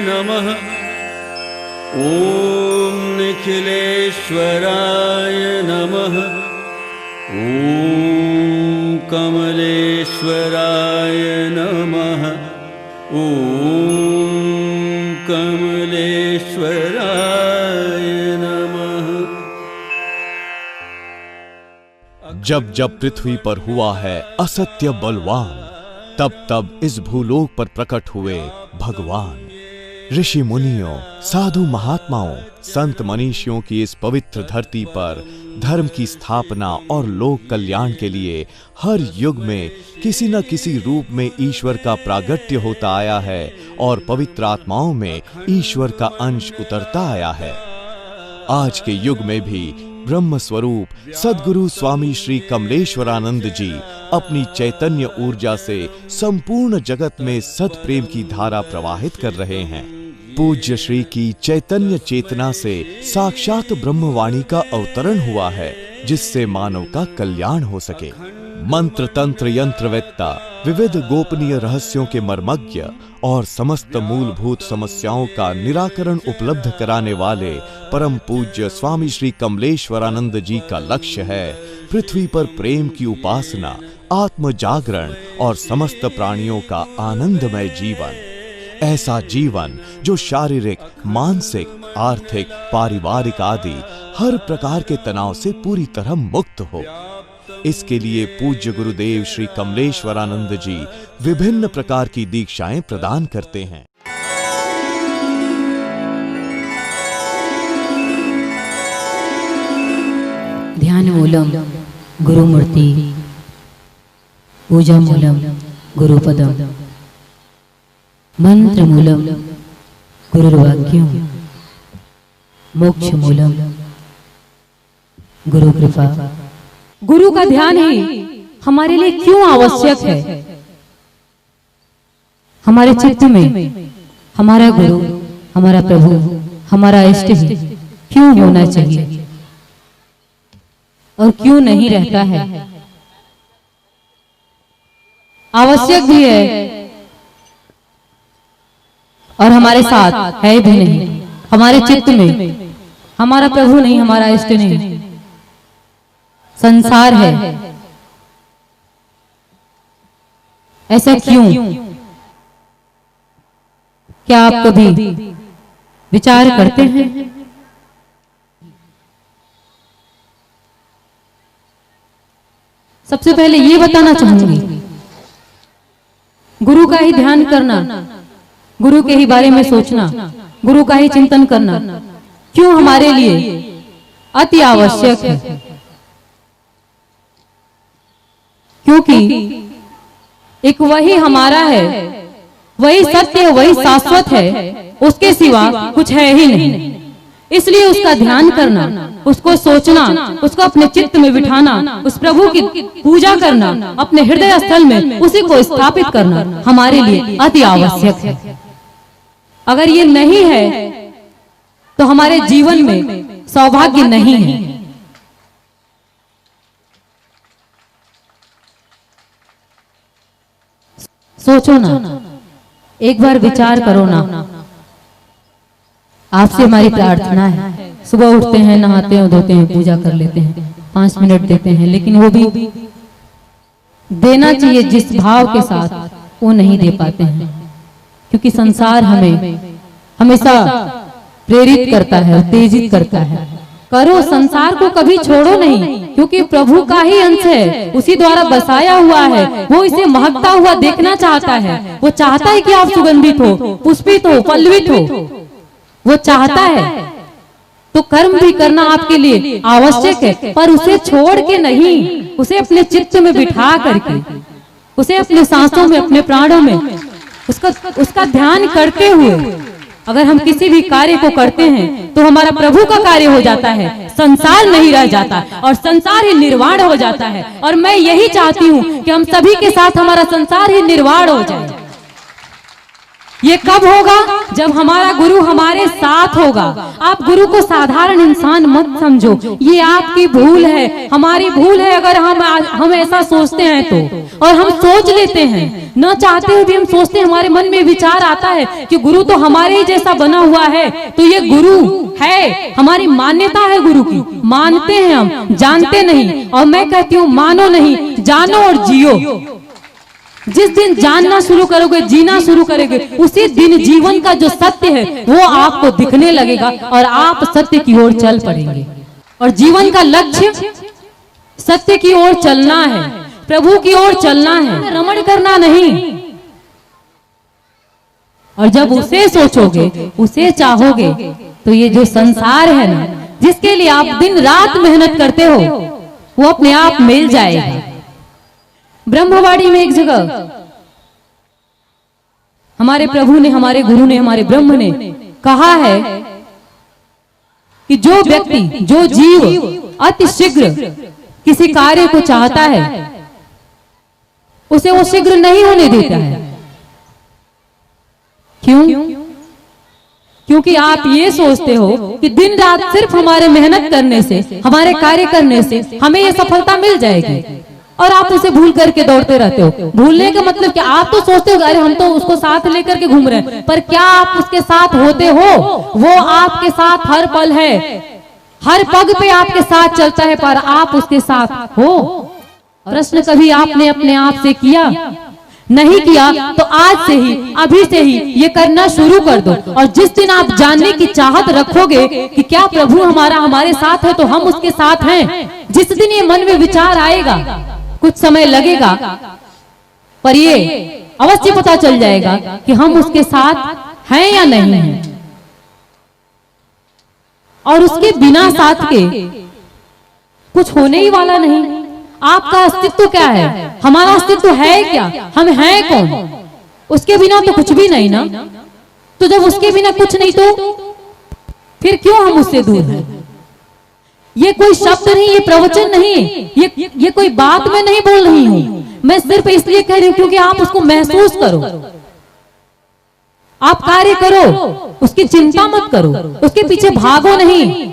नमः। ॐ निखिलेश्वराय नमः। ॐ कमलेश्वराय नमः। ॐ कमलेश्वराय नमः। जब जब पृथ्वी पर हुआ है असत्य बलवान, तब तब इस भूलोक पर प्रकट हुए भगवान। ऋषि मुनियों, साधु महात्माओं, संत मनीषियों की इस पवित्र धरती पर धर्म की स्थापना और लोक कल्याण के लिए हर युग में किसी न किसी रूप में ईश्वर का प्रागट्य होता आया है और पवित्र आत्माओं में ईश्वर का अंश उतरता आया है। आज के युग में भी ब्रह्म स्वरूप सद्गुरु स्वामी श्री कमलेश्वरानंद जी अपनी चैतन्य ऊर्जा से संपूर्ण जगत में सत्प्रेम की धारा प्रवाहित कर रहे हैं। पूज्य श्री की चैतन्य चेतना से साक्षात ब्रह्मवाणी का अवतरण हुआ है, जिससे मानव का कल्याण हो सके। मंत्र तंत्र यंत्रवेत्ता, विविध गोपनीय रहस्यों के मर्मज्ञ और समस्त मूलभूत समस्याओं का निराकरण उपलब्ध कराने वाले परम पूज्य स्वामी श्री कमलेश्वरानंद जी का लक्ष्य है पृथ्वी पर प्रेम की उपासना, आत्म जागरण और समस्त प्राणियों का आनंदमय जीवन। ऐसा जीवन जो शारीरिक, मानसिक, आर्थिक, पारिवारिक आदि हर प्रकार के तनाव से पूरी तरह मुक्त हो। इसके लिए पूज्य गुरुदेव श्री कमलेश्वरानंद जी विभिन्न प्रकार की दीक्षाएं प्रदान करते हैं। ध्यान मूलम गुरुमूर्ति, पूजा मूलम गुरुपदम, मंत्र मूलम गुरुर्वाक्यम, मोक्ष मूलम गुरु कृपा। गुरु का ध्यान ही हमारे लिए क्यों आवश्यक है? हमारे चित्त में हमारा गुरु, हमारा प्रभु, हमारा इष्ट ही क्यों होना चाहिए और क्यों नहीं रहता है? आवश्यक भी है और हमारे साथ है भी नहीं। हमारे चित्त में हमारा प्रभु नहीं, हमारा इष्ट नहीं, संसार है। ऐसा क्यों? क्या आप कभी विचार करते हैं? सबसे पहले ये बताना चाहूंगी, गुरु का ही ध्यान करना, गुरु के ही बारे में सोचना, गुरु का ही चिंतन करना क्यों हमारे लिए अति आवश्यक है? क्योंकि एक वही हमारा है, वही सत्य है, वही शाश्वत है, उसके सिवा कुछ है ही नहीं। इसलिए उसका ध्यान करना, उसको सोचना, उसको अपने चित्त में बिठाना, उस प्रभु की पूजा करना, अपने हृदय स्थल में उसी को स्थापित करना हमारे लिए अति आवश्यक है। अगर ये नहीं है तो हमारे जीवन में सौभाग्य नहीं है। सोचो ना, एक बार विचार करो ना। आपसे हमारी प्रार्थना है, सुबह उठते हैं, नहाते हैं, धोते हैं, पूजा कर लेते हैं, 5 मिनट देते हैं, लेकिन वो भी देना चाहिए जिस भाव के साथ, वो नहीं दे पाते हैं। क्योंकि संसार हमें हमेशा प्रेरित करता है, उत्तेजित करता है। करो, संसार को कभी छोड़ो नहीं, क्योंकि प्रभु का ही अंश है, उसी द्वारा बसाया हुआ है। वो इसे महकता हुआ देखना चाहता है। वो चाहता है कि आप सुगंधित हो, पुष्पित हो, पल्लवित हो। वो चाहता है, तो कर्म भी करना आपके लिए आवश्यक है, पर उसे छोड़ के नहीं, उसे अपने चित्त में बिठा करके, उसे अपने सांसों में, अपने प्राणों में उसका ध्यान करते हुए अगर हम किसी भी कार्य को करते हैं तो हमारा प्रभु का कार्य हो जाता है, संसार नहीं रह जाता और संसार ही निर्वाण हो जाता है। और मैं यही चाहती हूँ कि हम सभी के साथ हमारा संसार ही निर्वाण हो जाए। ये कब होगा? जब हमारा गुरु हमारे साथ होगा। आप गुरु को साधारण इंसान मत समझो, ये आपकी भूल है, हमारी भूल है अगर हम ऐसा सोचते हैं तो। और हम सोच लेते हैं, न चाहते हुए भी हम सोचते हैं, हमारे मन में विचार आता है कि गुरु तो हमारे ही जैसा बना हुआ है, तो ये गुरु है, हमारी मान्यता है गुरु की, मानते हैं हम, जानते नहीं। और मैं कहती हूँ मानो नहीं, जानो और जियो। जिस दिन जानना शुरू करोगे, जीना शुरू करोगे, उसी दिन जीवन का जो सत्य है वो आपको दिखने लगेगा और आप सत्य की ओर चल पड़ेंगे। और जीवन का लक्ष्य सत्य की ओर चलना है, प्रभु की ओर चलना है, रमण करना नहीं। और जब उसे सोचोगे, उसे चाहोगे, तो ये जो संसार है ना, जिसके लिए आप दिन रात मेहनत करते हो, वो अपने आप मिल जाएगा। ब्रह्मवाड़ी में एक जगह हमारे प्रभु ने, हमारे गुरु ने, हमारे ब्रह्म ने कहा है कि जो व्यक्ति, जो जीव अति शीघ्र किसी कार्य को चाहता है, उसे वो शीघ्र नहीं होने देता है। क्यों? क्योंकि आप ये सोचते हो कि दिन रात सिर्फ हमारे मेहनत करने से, हमारे कार्य करने से हमें ये सफलता मिल जाएगी, और आप उसे भूल करके दौड़ते रहते हो। भूलने का मतलब क्या? आप तो सोचते हो अरे हम तो उसको साथ लेकर के घूम रहे हैं, पर क्या आप उसके साथ होते हो? वो आपके साथ हर पल है, हर पग पे आपके साथ चलता है, पर आप उसके साथ हो? प्रश्न कभी आपने अपने आप से किया? नहीं किया तो आज से ही, अभी से ही ये करना शुरू कर दो। और जिस दिन आप जानने की चाहत रखोगे कि क्या प्रभु हमारे साथ है, तो हम उसके साथ हैं, जिस दिन ये मन में विचार आएगा, कुछ समय लगेगा, पर ये अवश्य पता चल जाएगा कि हम उसके साथ हैं या नहीं हैं। और उसके बिना साथ के कुछ होने ही वाला नहीं। आपका अस्तित्व क्या है? हमारा अस्तित्व है क्या? हम हैं कौन? उसके बिना तो कुछ भी नहीं ना। तो जब उसके बिना कुछ नहीं, तो फिर क्यों हम उससे दूर हैं? ये कोई शब्द नहीं, ये प्रवचन नहीं, ये कोई बात मैं नहीं बोल रही हूं। मैं सिर्फ इसलिए कह रही हूं क्योंकि आप उसको महसूस करो, आप कार्य करो, उसकी चिंता मत करो, उसके पीछे भागो नहीं,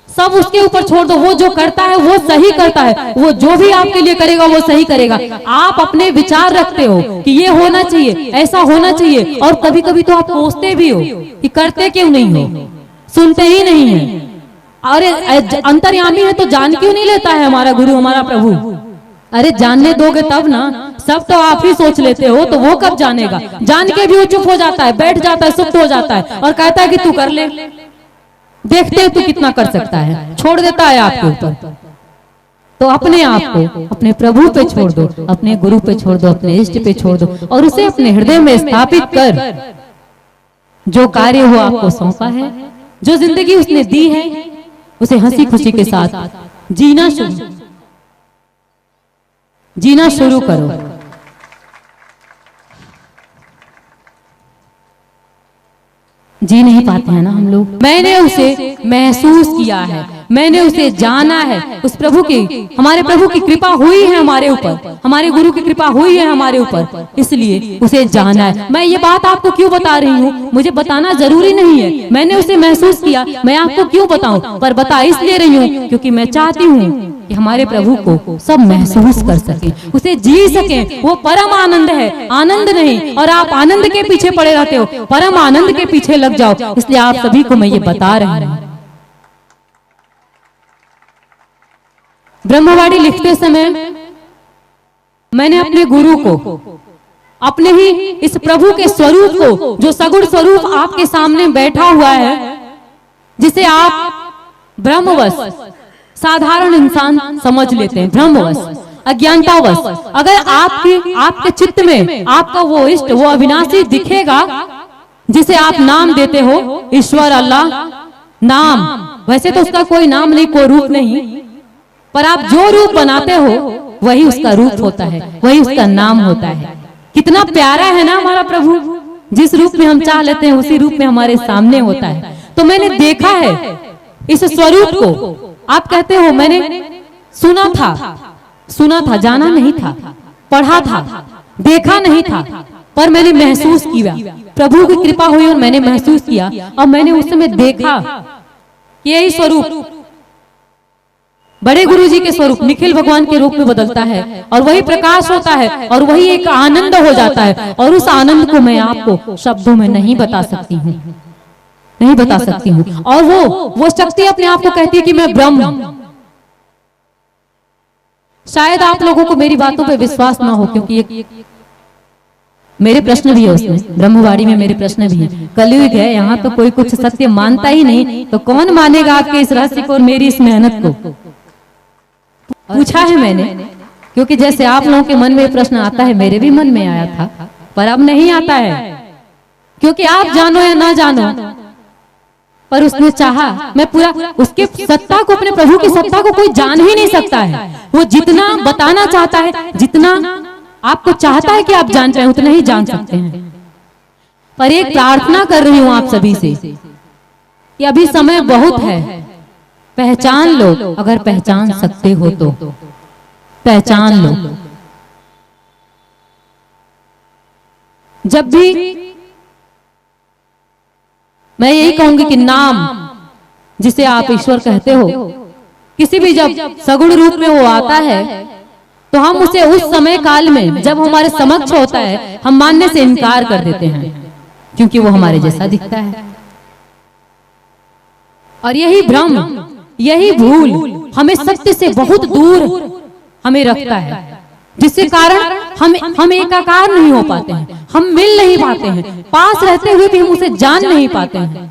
सब उसके ऊपर छोड़ दो। वो जो करता है वो सही करता है, वो जो भी आपके लिए करेगा वो सही करेगा। आप अपने विचार रखते हो कि ये होना चाहिए, ऐसा होना चाहिए, और कभी कभी तो आप सोचते भी हो कि करते क्यों नहीं हो, सुनते ही नहीं है। अरे अंतर्यामी है तो जान क्यों नहीं लेता है हमारा गुरु, हमारा प्रभु? अरे जानने दोगे तब ना, सब तो आप ही सोच लेते हो, तो वो कब जानेगा? जान के भी वो चुप हो जाता है, बैठ जाता है, सुप्त हो जाता है और कहता है कि तू कर ले। देखते हो तू कितना कर सकता है, छोड़ देता है आपके ऊपर। तो अपने आप को अपने प्रभु पे छोड़ दो, अपने गुरु पे छोड़ दो, अपने इष्ट पे छोड़ दो, और उसे अपने हृदय में स्थापित कर। जो कार्य वो आपको सौंपा है, जो जिंदगी उसने दी है, उसे हंसी खुशी के साथ जीना शुरू करो। जी नहीं पाते हैं ना हम लोग। मैंने उसे महसूस किया है, मैंने उसे जाना है। उस प्रभु की, हमारे प्रभु की कृपा हुई है हमारे ऊपर, हमारे गुरु की कृपा हुई है हमारे ऊपर, इसलिए उसे जाना है। मैं ये बात आपको क्यों बता रही हूँ? मुझे बताना जरूरी नहीं है, मैंने उसे महसूस किया, मैं आपको क्यों बताऊं? पर बता इसलिए रही हूँ क्योंकि मैं चाहती हूँ कि हमारे प्रभु को सब महसूस कर सके, उसे जी सके। वो परम आनंद है, आनंद नहीं। और आप आनंद के पीछे पड़े रहते हो, परम आनंद के पीछे लग जाओ। इसलिए आप सभी को मैं ये बता रही हूँ। ब्रह्मवाड़ी लिखते समय मैंने अपने गुरु को, अपने ही इस प्रभु के स्वरूप को, जो सगुण स्वरूप आपके सामने बैठा हुआ है, जिसे आप ब्रह्मवश, साधारण इंसान समझ लेते हैं, ब्रह्मवश, अज्ञानतावश, अगर आपके चित्त में आपका वो इष्ट, वो अविनाशी दिखेगा, जिसे आप नाम देते हो, ईश्वर, अल्लाह, नाम, वैसे तो उसका कोई नाम नहीं, कोई रूप नहीं, पर आप जो रूप बनाते हो वही उसका रूप होता है, वही उसका नाम होता है। कितना प्यारा है ना हमारा प्रभु, जिस रूप में हम चाह लेते हैं उसी रूप में हमारे सामने होता है। तो मैंने देखा है इस स्वरूप को। आप कहते हो मैंने सुना था, जाना नहीं था, पढ़ा था, देखा नहीं था, पर मैंने महसूस किया, प्रभु की कृपा हुई और मैंने महसूस किया और मैंने उस समय देखा कि यही स्वरूप बड़े गुरुजी के स्वरूप निखिल भगवान के रूप में बदलता है और वही प्रकाश होता है और वही एक आनंद हो जाता है। और उस आनंद को मैं आपको शब्दों में नहीं बता सकती हूँ, नहीं बता सकती हूँ। और वो शक्ति अपने आप को कहती है कि मैं ब्रह्म। शायद आप लोगों को मेरी बातों पे विश्वास ना हो, क्योंकि मेरे प्रश्न भी है उसमें, ब्रह्मवाणी में मेरे प्रश्न भी है। कलयुग है, यहाँ तो कोई कुछ सत्य मानता ही नहीं, तो कौन मानेगा आपके इस रहस्य को और मेरी इस मेहनत को। पूछा है मैंने, क्योंकि जैसे आप लोगों के मन में प्रश्न आता है, मेरे भी मन में आया था, पर अब नहीं आता है, क्योंकि आप जानो या ना जानो, पर उसने चाहा। मैं पूरा उसके सत्ता को, अपने प्रभु की सत्ता को कोई जान ही नहीं सकता है। वो जितना बताना चाहता है, जितना आपको चाहता है कि आप जान पाए, उतना ही जान सकते हैं। पर एक प्रार्थना कर रही हूं आप सभी से कि अभी समय बहुत है, पहचान लो। अगर पहचान सकते हो तो पहचान लो। जब भी मैं यही कहूंगी कि नाम, जिसे आप ईश्वर कहते हो, किसी भी जब सगुण रूप में वो आता है तो हम उसे उस समय काल में जब हमारे समक्ष होता है, हम मानने से इनकार कर देते हैं, क्योंकि वो हमारे जैसा दिखता है। और यही भ्रम, यही भूल हमें सत्य से बहुत दूर हमें रखता है, जिसके कारण हम एकाकार नहीं हो पाते हैं, हम मिल नहीं पाते हैं, पास रहते हुए भी हम उसे जान नहीं पाते हैं।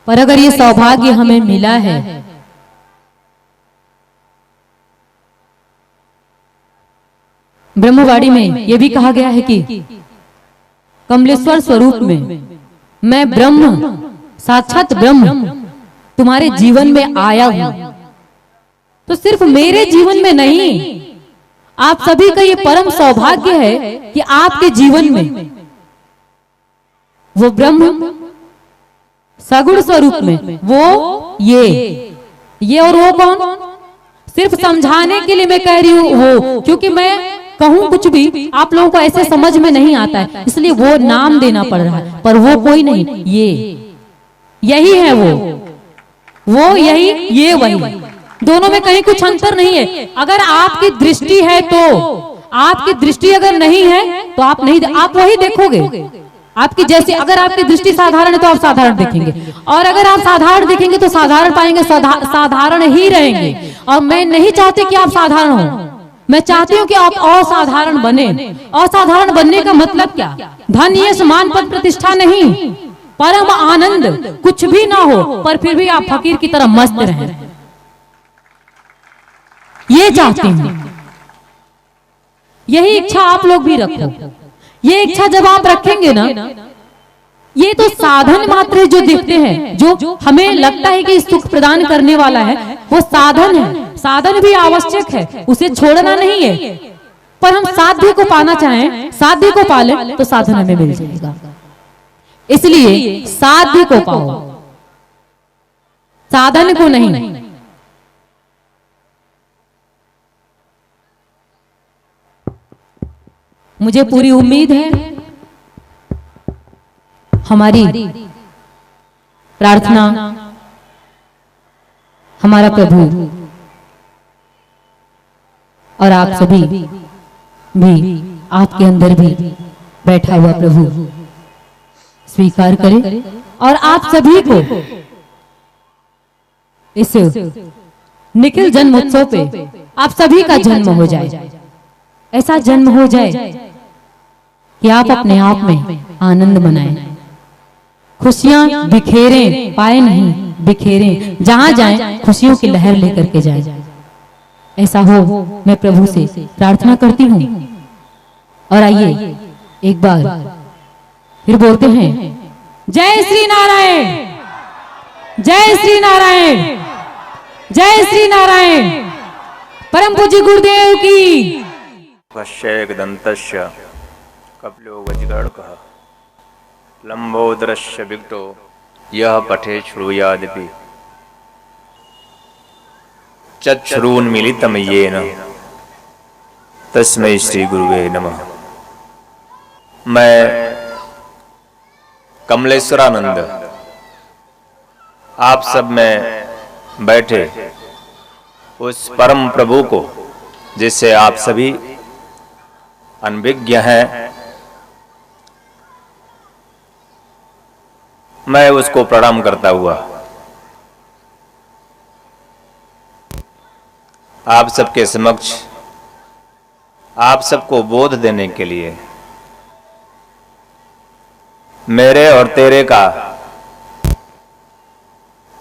पर अगर ये सौभाग्य हमें मिला है, ब्रह्मवाणी में यह भी कहा गया है कि कमलेश्वर स्वरूप में मैं ब्रह्म, साक्षात ब्रह्म तुम्हारे जीवन में आया हूं। तो सिर्फ मेरे जीवन में नहीं, आप सभी का ये परम सौभाग्य है कि आपके जीवन में वो ब्रह्म सगुण स्वरूप में वो ये और वो कौन, सिर्फ समझाने के लिए मैं कह रही हूं वो, क्योंकि मैं कहूं कुछ भी आप लोगों को ऐसे समझ में नहीं आता है, इसलिए वो नाम देना पड़ रहा है। पर वो कोई नहीं, यही है वो यही, ये वही, दोनों में कहीं कुछ अंतर नहीं है। अगर आपकी दृष्टि है तो, आपकी दृष्टि अगर नहीं है तो आप नहीं, आप वही देखोगे। आपकी जैसी, अगर आपकी दृष्टि साधारण है तो आप साधारण देखेंगे, और अगर आप साधारण देखेंगे तो साधारण पाएंगे, साधारण ही रहेंगे। और मैं नहीं चाहती कि आप साधारण हो, मैं चाहती हूँ कि आप असाधारण बने। असाधारण बनने का मतलब क्या, धन यश मान पद प्रतिष्ठा नहीं, परम आनंद, कुछ भी ना हो पर फिर भी आप फकीर की तरह मस्त रहें, ये चाहती हूं। यही इच्छा आप लोग भी रखो। ये इच्छा जब आप रखेंगे ना, ये तो साधन मात्र है जो दिखते हैं, जो हमें लगता है कि सुख प्रदान करने वाला है, वो साधन है। साधन भी आवश्यक है, उसे छोड़ना नहीं है। पर हम साध्य को पाना चाहें, साध्य को पाले तो साधन हमें मिल जाएगा। इसलिए साध्य को पाओ, साधन को नहीं। मुझे पूरी उम्मीद है हमारी प्रार्थना, हमारा प्रभु और आप सभी भी, आपके अंदर भी बैठा हुआ प्रभु स्वीकार करे और आप सभी को इस निखिल जन्म उत्सव पे आप सभी का जन्म हो जाए। ऐसा जन्म हो जाए कि आप अपने आप में आनंद मनाएं, खुशियां बिखेरें, पाए नहीं बिखेरें, जहां जाएं खुशियों की लहर लेकर के जाएं। ऐसा हो, मैं प्रभु से प्रार्थना करती हूं। और आइए एक बार फिर बोलते हैं, जय श्री नारायण, जय श्री नारायण, जय श्री नारायण। परम पूज्य गुरुदेव की। वश्येकदन्तस्य कपिलो वज्रगणकः लम्बोदरस्य विक्तो यः पठे श्रूयादपि चक्षुरुन्मीलितं येन तस्मै श्री गुरुवे नमः। मैं कमलेश्वरानंद आप सब में बैठे उस परम प्रभु को, जिससे आप सभी अनभिज्ञ हैं, मैं उसको प्रणाम करता हुआ आप सबके समक्ष आप सबको बोध देने के लिए, मेरे और तेरे का,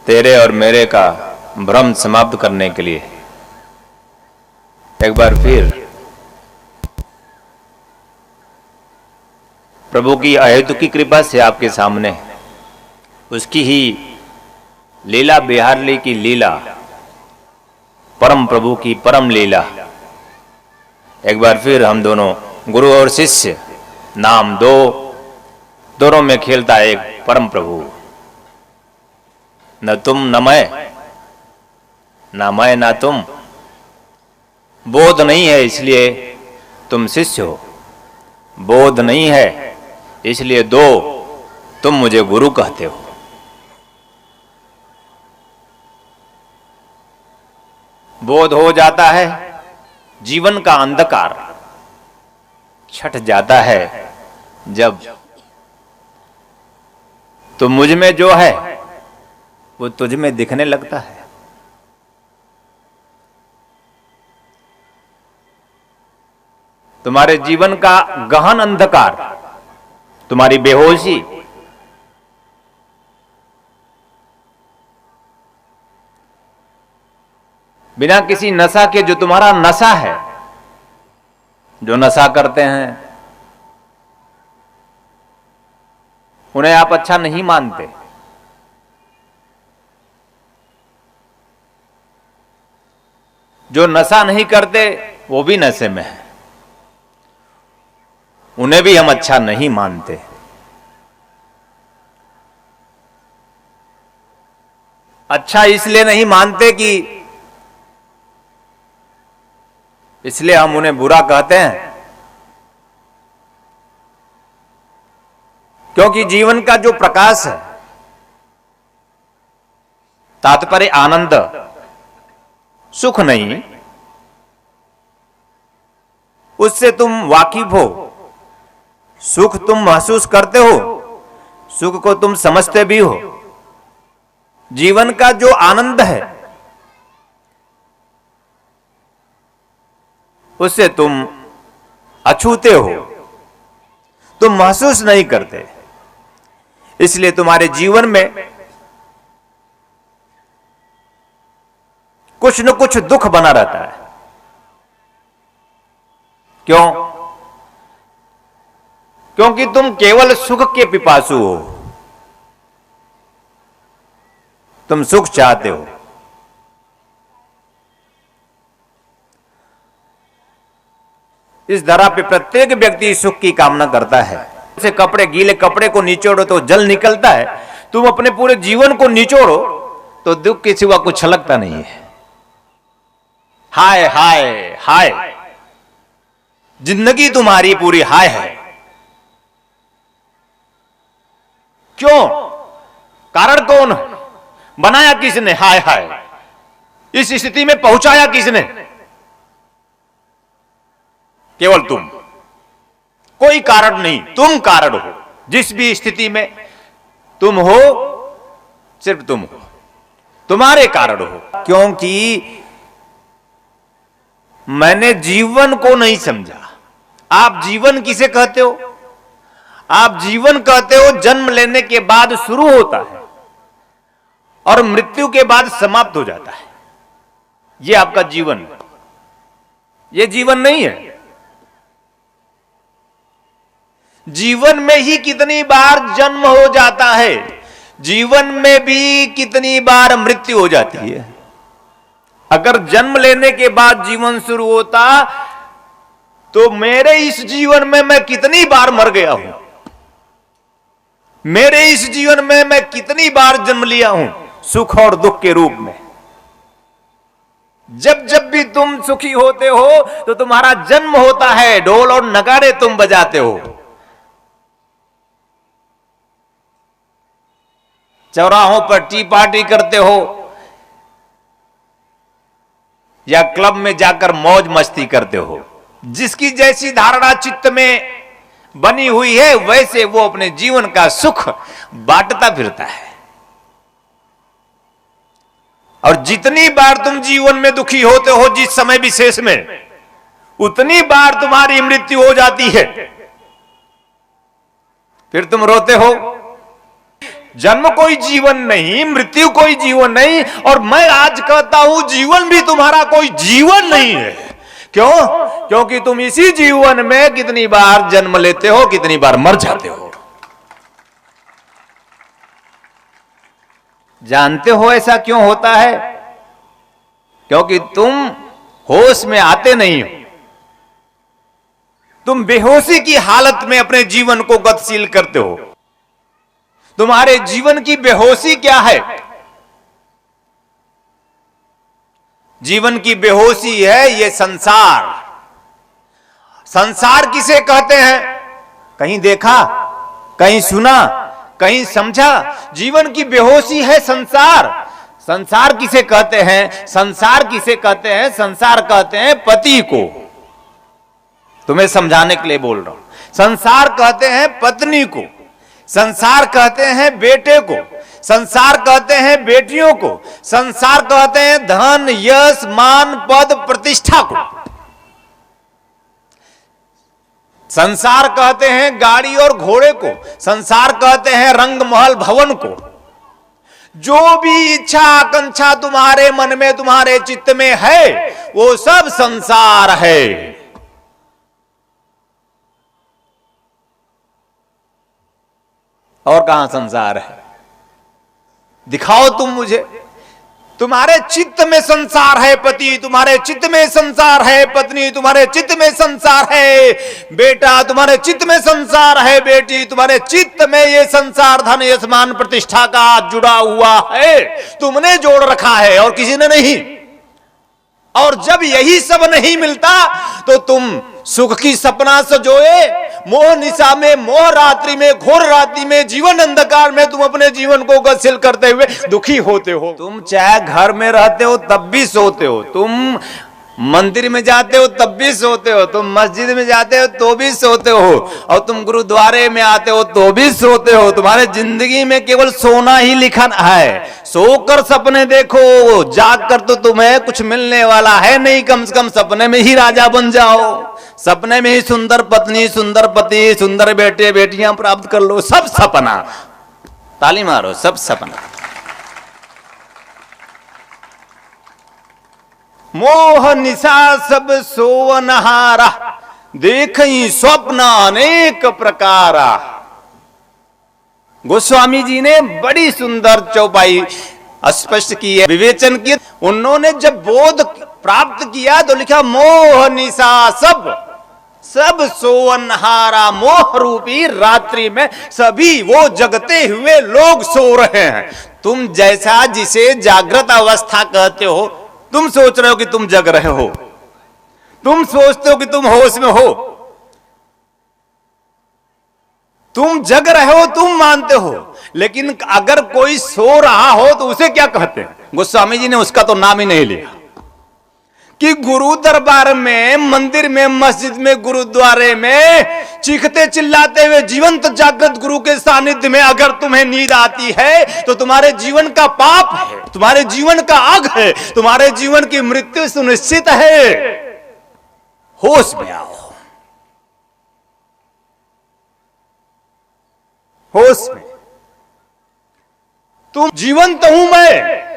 तेरे और मेरे का भ्रम समाप्त करने के लिए एक बार फिर प्रभु की अहेतुकी कृपा से आपके सामने उसकी ही लीला बिहारली की लीला, परम प्रभु की परम लीला, एक बार फिर हम दोनों गुरु और शिष्य नाम दोनों में खेलता है एक परम प्रभु। न तुम न मैं, न मैं न तुम, बोध नहीं है इसलिए तुम शिष्य हो, बोध नहीं है इसलिए तुम मुझे गुरु कहते हो। बोध हो जाता है, जीवन का अंधकार छट जाता है जब तो मुझ में जो है वो तुझ में दिखने लगता है। तुम्हारे जीवन का गहन अंधकार, तुम्हारी बेहोशी, बिना किसी नशा के, जो तुम्हारा नशा है, जो नशा करते हैं उन्हें आप अच्छा नहीं मानते, जो नशा नहीं करते वो भी नशे में है, उन्हें भी हम अच्छा नहीं मानते। अच्छा इसलिए नहीं मानते कि इसलिए हम उन्हें बुरा कहते हैं, क्योंकि जीवन का जो प्रकाश है, तात्पर्य आनंद, सुख नहीं, उससे तुम वाकिफ हो, सुख तुम महसूस करते हो, सुख को तुम समझते भी हो। जीवन का जो आनंद है उससे तुम अछूते हो, तुम महसूस नहीं करते, इसलिए तुम्हारे जीवन में कुछ न कुछ दुख बना रहता है। क्यों? क्योंकि तुम केवल सुख के पिपासु हो, तुम सुख चाहते हो। इस धरा पे प्रत्येक व्यक्ति सुख की कामना करता है। जैसे कपड़े, गीले कपड़े को निचोड़ो तो जल निकलता है, तुम अपने पूरे जीवन को निचोड़ो तो दुख के सिवा कुछ छलकता नहीं है। हाय हाय हाय, जिंदगी तुम्हारी पूरी हाय है। क्यों? कारण कौन? बनाया किसने? हाय हाय। इस स्थिति में पहुंचाया किसने? केवल तुम, कोई कारण नहीं, तुम कारण हो। जिस भी स्थिति में तुम हो, सिर्फ तुम हो, तुम्हारे कारण हो। क्योंकि मैंने जीवन को नहीं समझा। आप जीवन किसे कहते हो? आप जीवन कहते हो जन्म लेने के बाद शुरू होता है और मृत्यु के बाद समाप्त हो जाता है। यह आपका जीवन, यह जीवन नहीं है। जीवन में ही कितनी बार जन्म हो जाता है, जीवन में भी कितनी बार मृत्यु हो जाती है। अगर जन्म लेने के बाद जीवन शुरू होता तो मेरे इस जीवन में मैं कितनी बार मर गया हूं, मेरे इस जीवन में मैं कितनी बार जन्म लिया हूं, सुख और दुख के रूप में। जब जब भी तुम सुखी होते हो तो तुम्हारा जन्म होता है, ढोल और नगाड़े तुम बजाते हो। चौराहों पर टी पार्टी करते हो या क्लब में जाकर मौज मस्ती करते हो। जिसकी जैसी धारणा चित्त में बनी हुई है वैसे वो अपने जीवन का सुख बांटता फिरता है। और जितनी बार तुम जीवन में दुखी होते हो जिस समय विशेष में, उतनी बार तुम्हारी मृत्यु हो जाती है। फिर तुम रोते हो। जन्म कोई जीवन नहीं, मृत्यु कोई जीवन नहीं, और मैं आज कहता हूं जीवन भी तुम्हारा कोई जीवन नहीं है। क्यों? क्योंकि तुम इसी जीवन में कितनी बार जन्म लेते हो, कितनी बार मर जाते हो। जानते हो ऐसा क्यों होता है? क्योंकि तुम होश में आते नहीं हो। तुम बेहोशी की हालत में अपने जीवन को गतिशील करते हो। तुम्हारे जीवन की बेहोशी क्या है? जीवन की बेहोशी है ये संसार। संसार किसे कहते हैं? कहीं देखा, कहीं सुना, कहीं समझा? जीवन की बेहोशी है संसार। संसार किसे कहते हैं? संसार किसे कहते हैं? संसार कहते हैं पति को। तुम्हें समझाने के लिए बोल रहा हूं। संसार कहते हैं पत्नी को, संसार कहते हैं बेटे को, संसार कहते हैं बेटियों को, संसार कहते हैं धन यश मान पद प्रतिष्ठा को, संसार कहते हैं गाड़ी और घोड़े को, संसार कहते हैं रंग महल भवन को। जो भी इच्छा आकांक्षा तुम्हारे मन में तुम्हारे चित्त में है वो सब संसार है। और कहां संसार है? दिखाओ तुम मुझे। तुम्हारे चित्त में संसार है पति, तुम्हारे चित्त में संसार है पत्नी, तुम्हारे चित्त में संसार है बेटा, तुम्हारे चित्त में संसार है बेटी, तुम्हारे चित्त में ये संसार धन यश मान प्रतिष्ठा का जुड़ा हुआ है। तुमने जोड़ रखा है और किसी ने नहीं। और जब यही सब नहीं मिलता तो तुम सुख की सपना सजोए, मोह निशा में, मोह रात्रि में, घोर रात्रि में, जीवन अंधकार में तुम अपने जीवन को गतिशील करते हुए दुखी होते हो। तुम चाहे घर में रहते हो तब भी सोते हो, तुम मंदिर में जाते हो तब भी सोते हो, तुम मस्जिद में जाते हो तो भी सोते हो, और तुम गुरुद्वारे में आते हो तो भी सोते हो। तुम्हारे जिंदगी में केवल सोना ही लिखा है। सोकर सपने देखो, जागकर तो तुम्हें कुछ मिलने वाला है नहीं। कम से कम सपने में ही राजा बन जाओ, सपने में ही सुंदर पत्नी, सुंदर पति, सुंदर बेटे बेटियां प्राप्त कर लो। सब सपना। ताली मारो, सब सपना। मोह निशा सब सोवनहारा, देखई स्वप्न अनेक प्रकारा। गोस्वामी जी ने बड़ी सुंदर चौपाई स्पष्ट की है, विवेचन किया। उन्होंने जब बोध प्राप्त किया तो लिखा मोह निशा सब सोवनहारा। मोह रूपी रात्रि में सभी वो जगते हुए लोग सो रहे हैं। तुम जैसा जिसे जागृत अवस्था कहते हो, तुम सोच रहे हो कि तुम जग रहे हो, तुम सोचते हो कि तुम होश में हो, तुम जग रहे हो, तुम मानते हो। लेकिन अगर कोई सो रहा हो तो उसे क्या कहते हैं? गोस्वामी जी ने उसका तो नाम ही नहीं लिया कि गुरु दरबार में, मंदिर में, मस्जिद में, गुरुद्वारे में चीखते चिल्लाते हुए जीवंत जागृत गुरु के सानिध्य में अगर तुम्हें नींद आती है तो तुम्हारे जीवन का पाप है, तुम्हारे जीवन का आग है, तुम्हारे जीवन की मृत्यु सुनिश्चित है। होश में आओ, होश में। तुम जीवंत हूं मैं,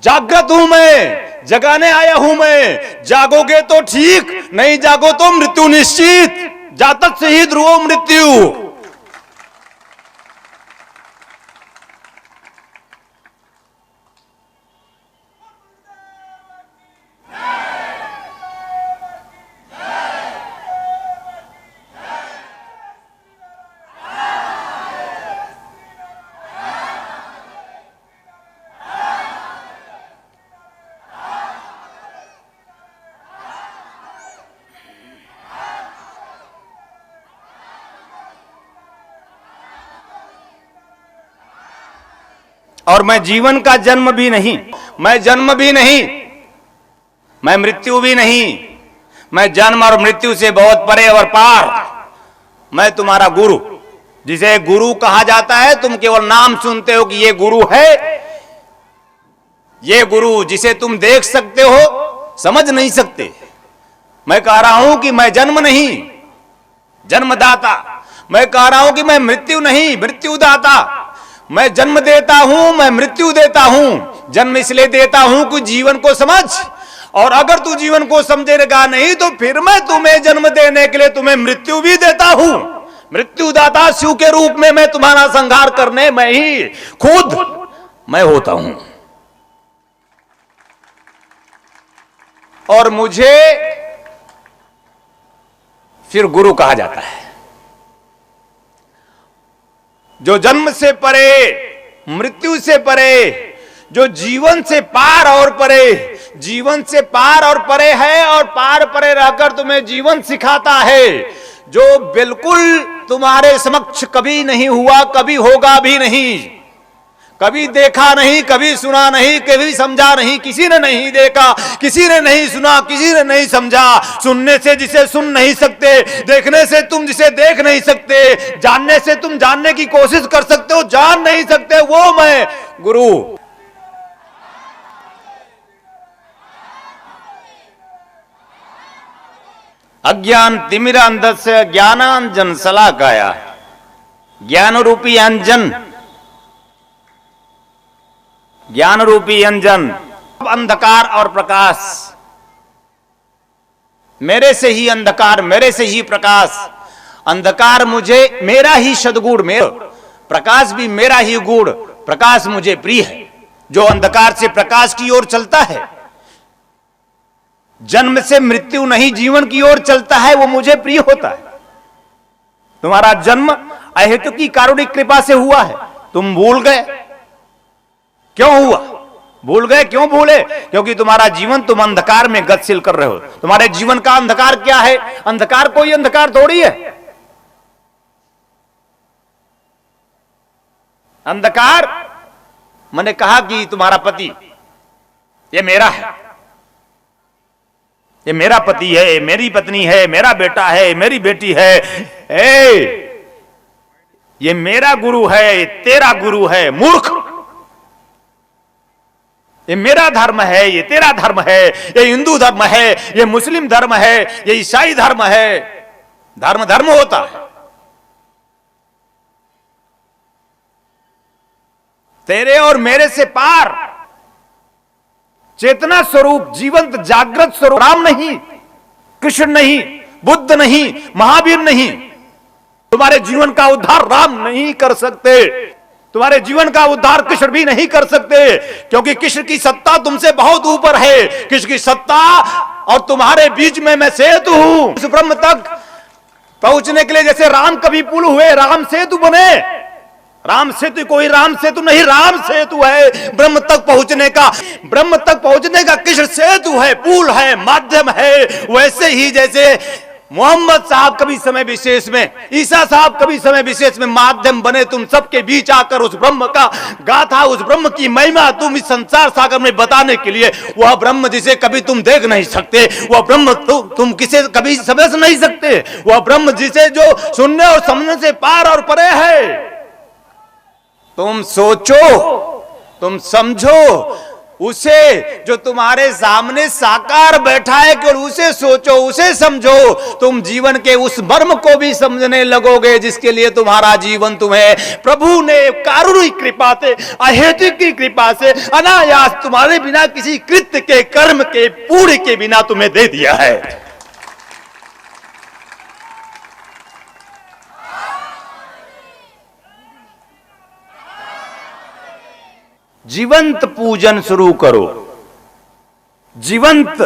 जागृत हूं मैं, जगाने आया हूं मैं। जागोगे तो ठीक, नहीं जागो तो मृत्यु निश्चित। जातक से ही ध्रुव मृत्यु। और मैं जीवन का जन्म भी नहीं, मैं जन्म भी नहीं, मैं मृत्यु भी नहीं, मैं जन्म और मृत्यु से बहुत परे और पार। मैं तुम्हारा गुरु, जिसे गुरु कहा जाता है। तुम केवल नाम सुनते हो कि ये गुरु है, ये गुरु जिसे तुम देख सकते हो, समझ नहीं सकते। मैं कह रहा हूं कि मैं जन्म नहीं, जन्मदाता। मैं कह रहा हूं कि मैं मृत्यु नहीं, मृत्युदाता। मैं जन्म देता हूं, मैं मृत्यु देता हूं। जन्म इसलिए देता हूं कि जीवन को समझ, और अगर तू जीवन को समझेगा नहीं तो फिर मैं तुम्हें जन्म देने के लिए तुम्हें मृत्यु भी देता हूं। मृत्युदाता शिव के रूप में मैं तुम्हारा संहार करने मैं ही खुद मैं होता हूं। और मुझे फिर गुरु कहा जाता है, जो जन्म से परे, मृत्यु से परे, जो जीवन से पार और परे, जीवन से पार और परे है, और पार परे रहकर तुम्हें जीवन सिखाता है, जो बिल्कुल तुम्हारे समक्ष कभी नहीं हुआ, कभी होगा भी नहीं, कभी देखा नहीं, कभी सुना नहीं, कभी समझा नहीं। किसी ने नहीं देखा, किसी ने नहीं सुना, किसी ने नहीं समझा। सुनने से जिसे सुन नहीं सकते, देखने से तुम जिसे देख नहीं सकते, जानने से तुम जानने की कोशिश कर सकते हो, जान नहीं सकते, वो मैं गुरु। अज्ञान तिमिरांधस्य ज्ञानांजन शलाकाया, ज्ञान रूपी अंजन, ज्ञान रूपी अंजन, अंधकार और प्रकाश, मेरे से ही अंधकार, मेरे से ही प्रकाश। अंधकार मुझे मेरा ही सद्गुण, मेरा प्रकाश भी मेरा ही गुण। प्रकाश मुझे प्रिय है। जो अंधकार से प्रकाश की ओर चलता है, जन्म से मृत्यु नहीं जीवन की ओर चलता है, वो मुझे प्रिय होता है। तुम्हारा जन्म अहेतु की कारुणिक कृपा से हुआ है। तुम भूल गए, क्यों हुआ? भूल गए, क्यों भूले? क्योंकि तुम्हारा जीवन तुम अंधकार में गतिशील कर रहे हो। तुम्हारे जीवन का अंधकार क्या है? अंधकार कोई अंधकार थोड़ी है। अंधकार मैंने कहा कि तुम्हारा पति, ये मेरा है, ये मेरा पति है, मेरी पत्नी है, मेरा बेटा है, मेरी बेटी है, ये मेरा गुरु है, ये तेरा गुरु है। मूर्ख, ये मेरा धर्म है, ये तेरा धर्म है, ये हिंदू धर्म है, ये मुस्लिम धर्म है, ये ईसाई धर्म है। धर्म धर्म होता है। तेरे और मेरे से पार चेतना स्वरूप, जीवंत जागृत स्वरूप राम नहीं, कृष्ण नहीं, बुद्ध नहीं, महावीर नहीं। तुम्हारे जीवन का उद्धार राम नहीं कर सकते, तुम्हारे जीवन का उद्धार कृष्ण भी नहीं कर सकते, क्योंकि कृष्ण की सत्ता तुमसे बहुत ऊपर है। कृष्ण की सत्ता और तुम्हारे बीच में मैं सेतु हूं। उस ब्रह्म तक पहुंचने के लिए जैसे राम कभी पुल हुए, राम सेतु बने। राम सेतु कोई राम सेतु नहीं, राम सेतु है ब्रह्म तक पहुंचने का। ब्रह्म तक पहुंचने का कृष्ण सेतु है, पुल है, माध्यम है। वैसे ही जैसे मोहम्मद साहब कभी समय विशेष में, ईसा साहब कभी समय विशेष में माध्यम बने तुम सबके बीच आकर उस ब्रह्म का गाथा, उस ब्रह्म की महिमा तुम इस संसार सागर में बताने के लिए। वह ब्रह्म जिसे कभी तुम देख नहीं सकते, वह ब्रह्म तुम किसे कभी समझ नहीं सकते, वह ब्रह्म जिसे जो सुनने और समझने से पार और परे है। तुम सोचो, तुम समझो उसे जो तुम्हारे सामने साकार बैठा है, केवल उसे सोचो, उसे समझो। तुम जीवन के उस मर्म को भी समझने लगोगे जिसके लिए तुम्हारा जीवन तुम्हें प्रभु ने कारुणिक कृपा से, अहेतु की कृपा से, अनायास तुम्हारे बिना किसी कृत्य के, कर्म के, पूर्ण के बिना तुम्हें दे दिया है। जीवंत पूजन शुरू करो। जीवंत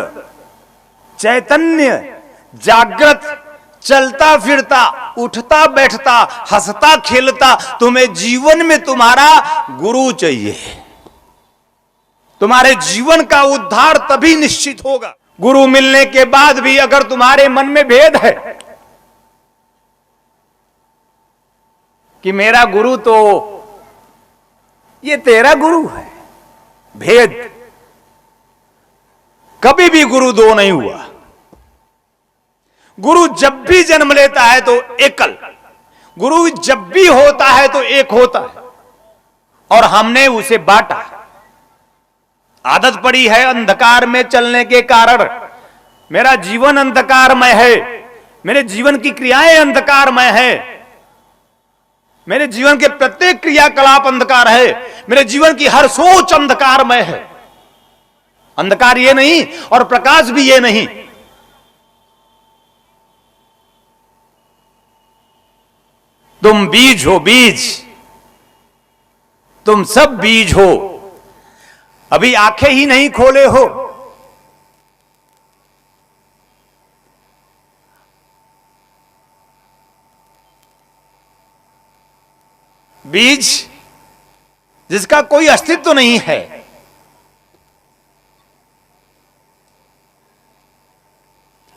चैतन्य, जागृत, चलता फिरता, उठता बैठता, हंसता खेलता तुम्हें जीवन में तुम्हारा गुरु चाहिए। तुम्हारे जीवन का उद्धार तभी निश्चित होगा। गुरु मिलने के बाद भी अगर तुम्हारे मन में भेद है कि मेरा गुरु तो ये तेरा गुरु है। भेद, कभी भी गुरु दो नहीं हुआ। गुरु जब भी जन्म लेता है तो एकल, गुरु जब भी होता है तो एक होता है, और हमने उसे बांटा। आदत पड़ी है अंधकार में चलने के कारण। मेरा जीवन अंधकारमय है, मेरे जीवन की क्रियाएं अंधकारमय है, मेरे जीवन के प्रत्येक क्रियाकलाप अंधकार है, मेरे जीवन की हर सोच अंधकारमय है। अंधकार ये नहीं और प्रकाश भी ये नहीं। तुम बीज हो, बीज, तुम सब बीज हो। अभी आंखें ही नहीं खोले हो। बीज जिसका कोई अस्तित्व नहीं है,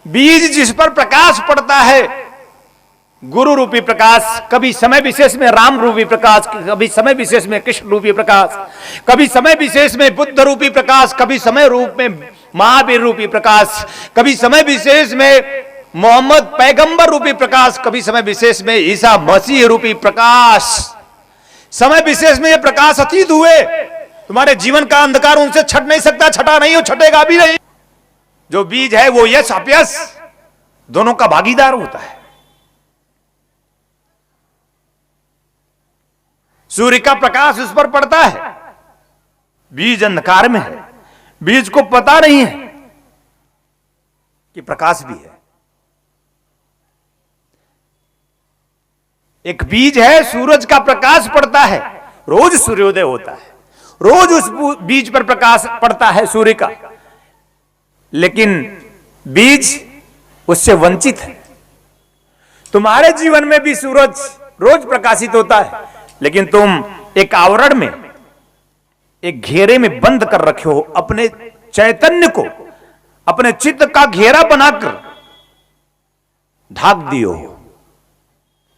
बीज जिस पर प्रकाश पड़ता है, गुरु रूपी प्रकाश, कभी समय विशेष में राम रूपी प्रकाश, कभी समय विशेष में कृष्ण रूपी प्रकाश, कभी समय विशेष में बुद्ध रूपी प्रकाश, कभी समय रूप में महावीर रूपी प्रकाश, कभी समय विशेष में मोहम्मद पैगंबर रूपी प्रकाश, कभी समय विशेष में ईसा मसीह रूपी प्रकाश। समय विशेष में ये प्रकाश अतीत हुए। तुम्हारे जीवन का अंधकार उनसे छट नहीं सकता, छटा नहीं हो, छटेगा भी नहीं। जो बीज है वो यश अपयश दोनों का भागीदार होता है। सूर्य का प्रकाश उस पर पड़ता है, बीज अंधकार में है, बीज को पता नहीं है कि प्रकाश भी है। एक बीज है, सूरज का प्रकाश पड़ता है, रोज सूर्योदय होता है, रोज उस बीज पर प्रकाश पड़ता है सूर्य का, लेकिन बीज उससे वंचित है। तुम्हारे जीवन में भी सूरज रोज प्रकाशित होता है, लेकिन तुम एक आवरण में, एक घेरे में बंद कर रखे हो अपने चैतन्य को, अपने चित्त का घेरा बनाकर ढाक दियो हो।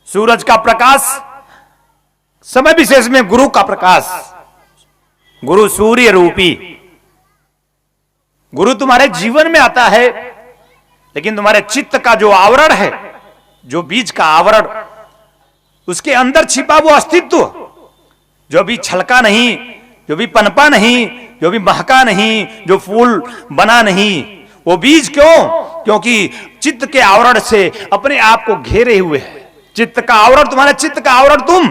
सूरज का प्रकाश समय विशेष में गुरु का प्रकाश, गुरु सूर्य रूपी गुरु तुम्हारे जीवन में आता है, लेकिन तुम्हारे चित्त का जो आवरण है, जो बीज का आवरण, उसके अंदर छिपा वो अस्तित्व जो भी छलका नहीं, जो भी पनपा नहीं, जो भी महका नहीं, जो फूल बना नहीं, वो बीज क्यों? क्योंकि चित्त के आवरण से अपने आप को घेरे हुए है। चित्त का आवरण, तुम्हारे चित्त का आवरण तुम,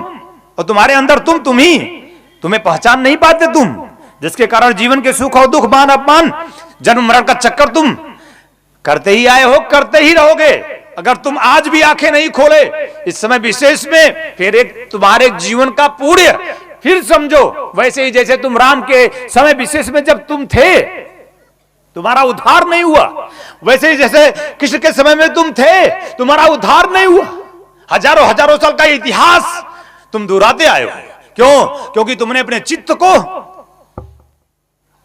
और तुम्हारे अंदर तुम ही, तुम्हें पहचान नहीं पाते तुम, जिसके कारण जीवन के सुख और दुख, मान अपमान, जन्म मरण का चक्कर तुम करते ही आए हो, करते ही रहोगे। अगर तुम आज भी आंखें नहीं खोले इस समय विशेष में, फिर एक तुम्हारे जीवन का पूर्ण, फिर समझो वैसे ही जैसे तुम राम के समय विशेष में जब तुम थे, तुम्हारा उद्धार नहीं हुआ, वैसे ही जैसे कृष्ण के समय में तुम थे, तुम्हारा उद्धार नहीं हुआ। हजारों हजारों साल का इतिहास तुम दोहराते आए हो। क्यों? क्योंकि तुमने अपने चित्त को,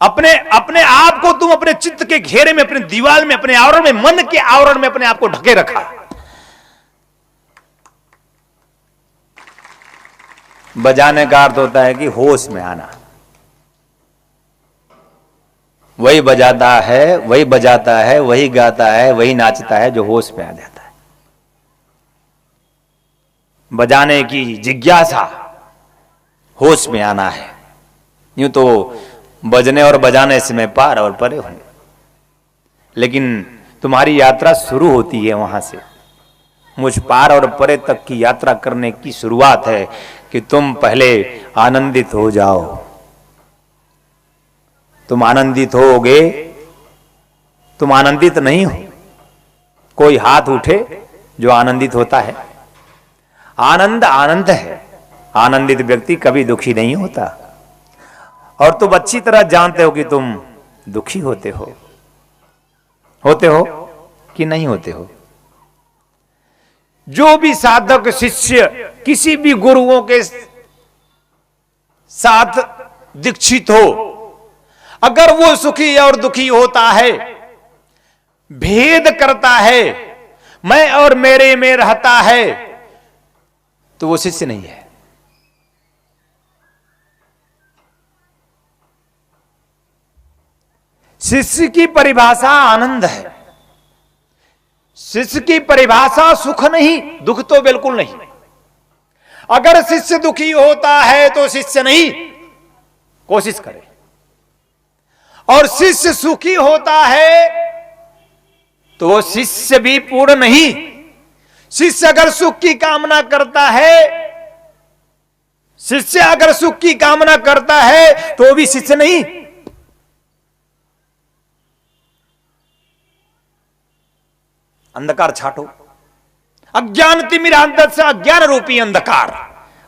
अपने आप को तुम अपने चित्त के घेरे में, अपने दीवार में, अपने आवरण में, मन के आवरण में अपने आप को ढके रखा। बजाने का अर्थ होता है कि होश में आना। वही बजाता है, वही बजाता है, वही गाता है, वही नाचता है जो होश में आ जाता है। बजाने की जिज्ञासा, होश में आना है। यूं तो बजने और बजाने से मैं पार और परे हूं, लेकिन तुम्हारी यात्रा शुरू होती है वहां से। मुझ पार और परे तक की यात्रा करने की शुरुआत है कि तुम पहले आनंदित हो जाओ। तुम आनंदित होगे, तुम आनंदित नहीं हो। कोई हाथ उठे जो आनंदित होता है। आनंद आनंद है। आनंदित व्यक्ति कभी दुखी नहीं होता। और तुम अच्छी तरह जानते हो कि तुम दुखी होते हो कि नहीं होते हो। जो भी साधक शिष्य किसी भी गुरुओं के साथ दीक्षित हो, अगर वो सुखी और दुखी होता है, भेद करता है, मैं और मेरे में रहता है, तो वो शिष्य नहीं है। शिष्य की परिभाषा आनंद है, शिष्य की परिभाषा सुख नहीं, दुख तो बिल्कुल नहीं। अगर शिष्य दुखी होता है तो शिष्य नहीं, कोशिश करे। और शिष्य सुखी होता है तो वो शिष्य भी पूर्ण नहीं। शिष्य अगर सुख की कामना करता है, शिष्य अगर सुख की कामना करता है तो वो भी शिष्य नहीं। अंधकार छाटो, अज्ञान तिमिरांधत से अज्ञान रूपी अंधकार।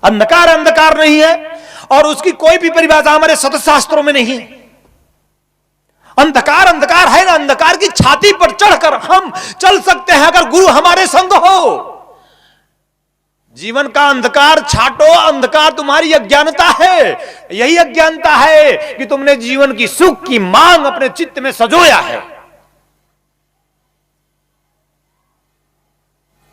अंधकार अंधकार नहीं है और उसकी कोई भी परिभाषा हमारे सतशास्त्रों में नहीं है। अंधकार अंधकार है ना, अंधकार की छाती पर चढ़कर हम चल सकते हैं अगर गुरु हमारे संग हो। जीवन का अंधकार छाटो, अंधकार तुम्हारी अज्ञानता है। यही अज्ञानता है कि तुमने जीवन की सुख की मांग अपने चित्त में सजोया है।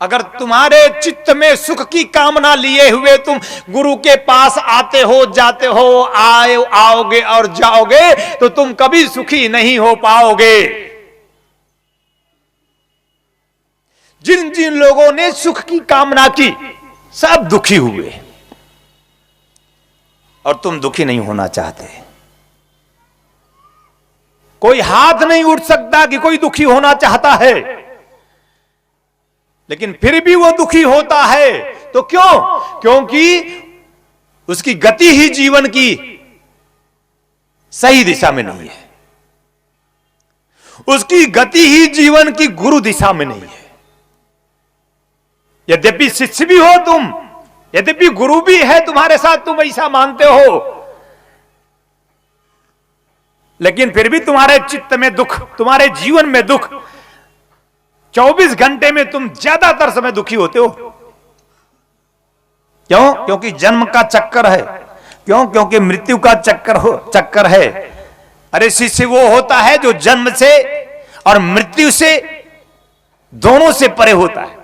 अगर तुम्हारे चित्त में सुख की कामना लिए हुए तुम गुरु के पास आते हो, जाते हो, आओगे और जाओगे तो तुम कभी सुखी नहीं हो पाओगे। जिन जिन लोगों ने सुख की कामना की सब दुखी हुए और तुम दुखी नहीं होना चाहते। कोई हाथ नहीं उठ सकता कि कोई दुखी होना चाहता है, लेकिन फिर भी वो दुखी होता है। तो क्यों? क्योंकि उसकी गति ही जीवन की सही दिशा में नहीं है, उसकी गति ही जीवन की गुरु दिशा में नहीं है। यद्यपि शिष्य भी हो तुम, यद्यपि गुरु भी है तुम्हारे साथ, तुम ऐसा मानते हो, लेकिन फिर भी तुम्हारे चित्त में दुख, तुम्हारे जीवन में दुख, 24 घंटे में तुम ज्यादातर समय दुखी होते हो। क्यों? क्योंकि जन्म का चक्कर है। क्यों? क्योंकि मृत्यु का चक्कर है। अरे शिष्य वो होता है जो जन्म से और मृत्यु से दोनों से परे होता है।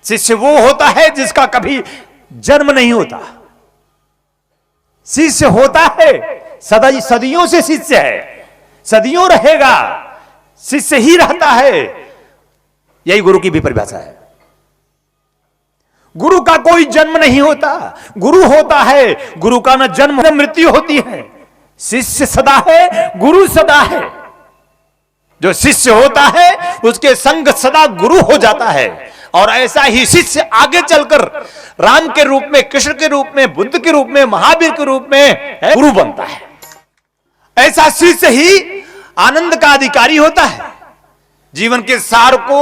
शिष्य वो होता है जिसका कभी जन्म नहीं होता। शिष्य होता है सदा, सदियों से शिष्य है, सदियों रहेगा, शिष्य ही रहता है। यही गुरु की भी परिभाषा है। गुरु का कोई जन्म नहीं होता, गुरु होता है। गुरु का न जन्म न मृत्यु होती है। शिष्य सदा है, गुरु सदा है। जो शिष्य होता है उसके संग सदा गुरु हो जाता है। और ऐसा ही शिष्य आगे चलकर राम के रूप में, कृष्ण के रूप में, बुद्ध के रूप में, महावीर के रूप में गुरु बनता है। ऐसा शिष्य ही आनंद का अधिकारी होता है। जीवन के सार को,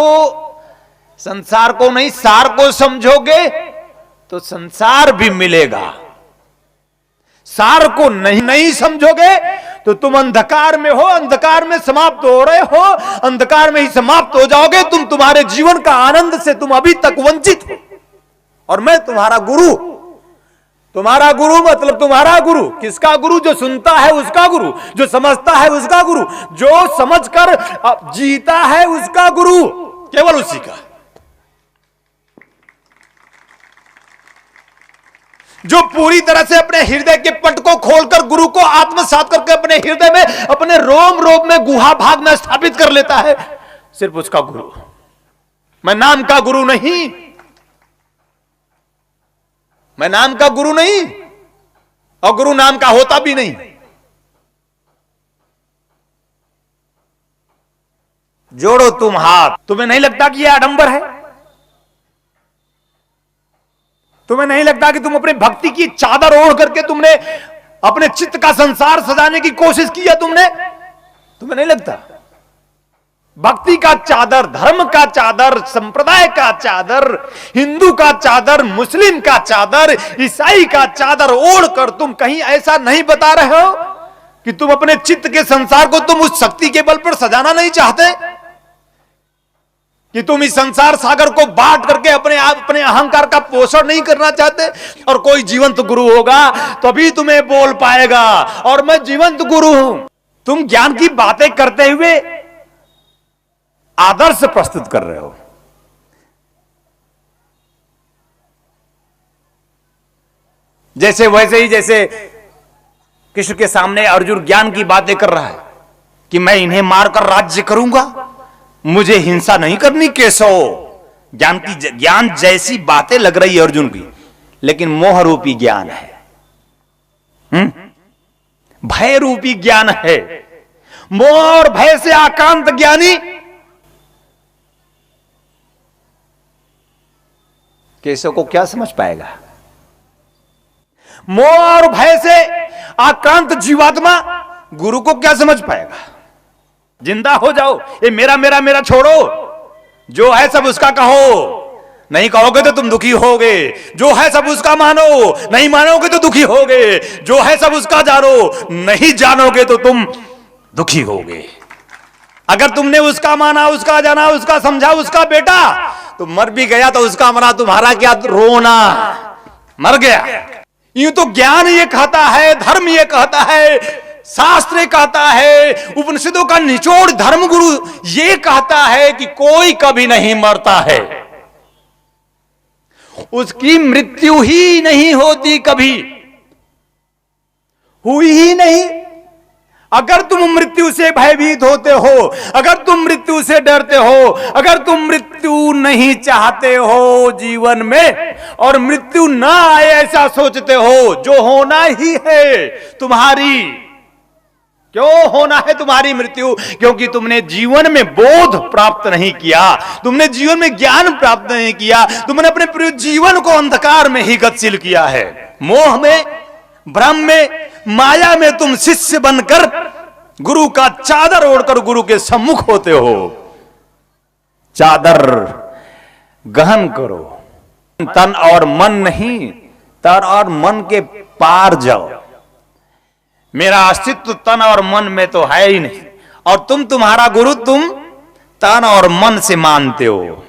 संसार को नहीं, सार को समझोगे तो संसार भी मिलेगा। सार को नहीं समझोगे तो तुम अंधकार में हो, अंधकार में समाप्त हो रहे हो, अंधकार में ही समाप्त हो जाओगे तुम। तुम्हारे जीवन का आनंद से तुम अभी तक वंचित हो। और मैं तुम्हारा गुरु, तुम्हारा गुरु मतलब तुम्हारा गुरु। किसका गुरु? जो सुनता है उसका गुरु, जो समझता है उसका गुरु, जो समझकर जीता है उसका गुरु, केवल उसी का। जो पूरी तरह से अपने हृदय के पट को खोलकर गुरु को आत्मसात करके अपने हृदय में, अपने रोम रोम में, गुहा भाग में स्थापित कर लेता है, सिर्फ उसका गुरु। मैं नाम का गुरु नहीं, मैं नाम का गुरु नहीं, और गुरु नाम का होता भी नहीं। जोड़ो तुम हाथ। तुम्हें नहीं लगता कि यह आडंबर है? तुम्हें नहीं लगता कि तुम अपने भक्ति की चादर ओढ़ करके तुमने अपने चित्त का संसार सजाने की कोशिश की है? तुम्हें नहीं लगता? भक्ति का चादर, धर्म का चादर, संप्रदाय का चादर, हिंदू का चादर, मुस्लिम का चादर, ईसाई का चादर ओढ़कर तुम कहीं ऐसा नहीं बता रहे हो कि तुम अपने चित्त के संसार को तुम उस शक्ति के बल पर सजाना नहीं चाहते, कि तुम इस संसार सागर को बांट करके अपने अहंकार का पोषण नहीं करना चाहते। और कोई जीवंत गुरु होगा तभी तुम्हें बोल पाएगा, और मैं जीवंत गुरु हूं। तुम ज्ञान की बातें करते हुए आदर्श प्रस्तुत कर रहे हो। जैसे वैसे ही जैसे कृष्ण के सामने अर्जुन ज्ञान की बातें कर रहा है, कि मैं इन्हें मारकर राज्य करूंगा, मुझे हिंसा नहीं करनी। केशव, ज्ञान जैसी बातें लग रही है अर्जुन की, लेकिन मोह रूपी ज्ञान है, भय रूपी ज्ञान है। मोह और भय से आक्रांत ज्ञानी केशव को क्या समझ पाएगा? मोह और भय से आक्रांत जीवात्मा गुरु को क्या समझ पाएगा? जिंदा हो जाओ, ये मेरा मेरा मेरा छोड़ो, जो है सब उसका कहो, नहीं कहोगे तो तुम दुखी होगे। जो है सब उसका मानो, नहीं मानोगे तो दुखी होगे। जो है सब उसका जानो, नहीं जानोगे तो तुम दुखी होगे। अगर तुमने उसका माना, उसका जाना, उसका समझा, उसका बेटा, तो मर भी गया तो उसका मरा, तुम्हारा क्या रोना, मर गया। यूं तो ज्ञान ये कहता है, धर्म ये कहता है, शास्त्र कहता है, उपनिषदों का निचोड़ धर्मगुरु ये कहता है कि कोई कभी नहीं मरता है, उसकी मृत्यु ही नहीं होती, कभी हुई ही नहीं। अगर तुम मृत्यु से भयभीत होते हो, अगर तुम मृत्यु से डरते हो, अगर तुम मृत्यु नहीं चाहते हो जीवन में, और मृत्यु ना आए ऐसा सोचते हो, जो होना ही है तुम्हारी, क्यों होना है तुम्हारी मृत्यु? क्योंकि तुमने जीवन में बोध प्राप्त नहीं किया, तुमने जीवन में ज्ञान प्राप्त नहीं किया, तुमने अपने पूरे जीवन को अंधकार में ही गतिशील किया है। मोह में, भ्रम में, माया में तुम शिष्य बनकर गुरु का चादर ओढ़कर गुरु के सम्मुख होते हो। चादर गहन करो, तन और मन नहीं, तन और मन के पार जाओ। मेरा अस्तित्व तन और मन में तो है ही नहीं, और तुम्हारा गुरु तुम तन और मन से मानते हो।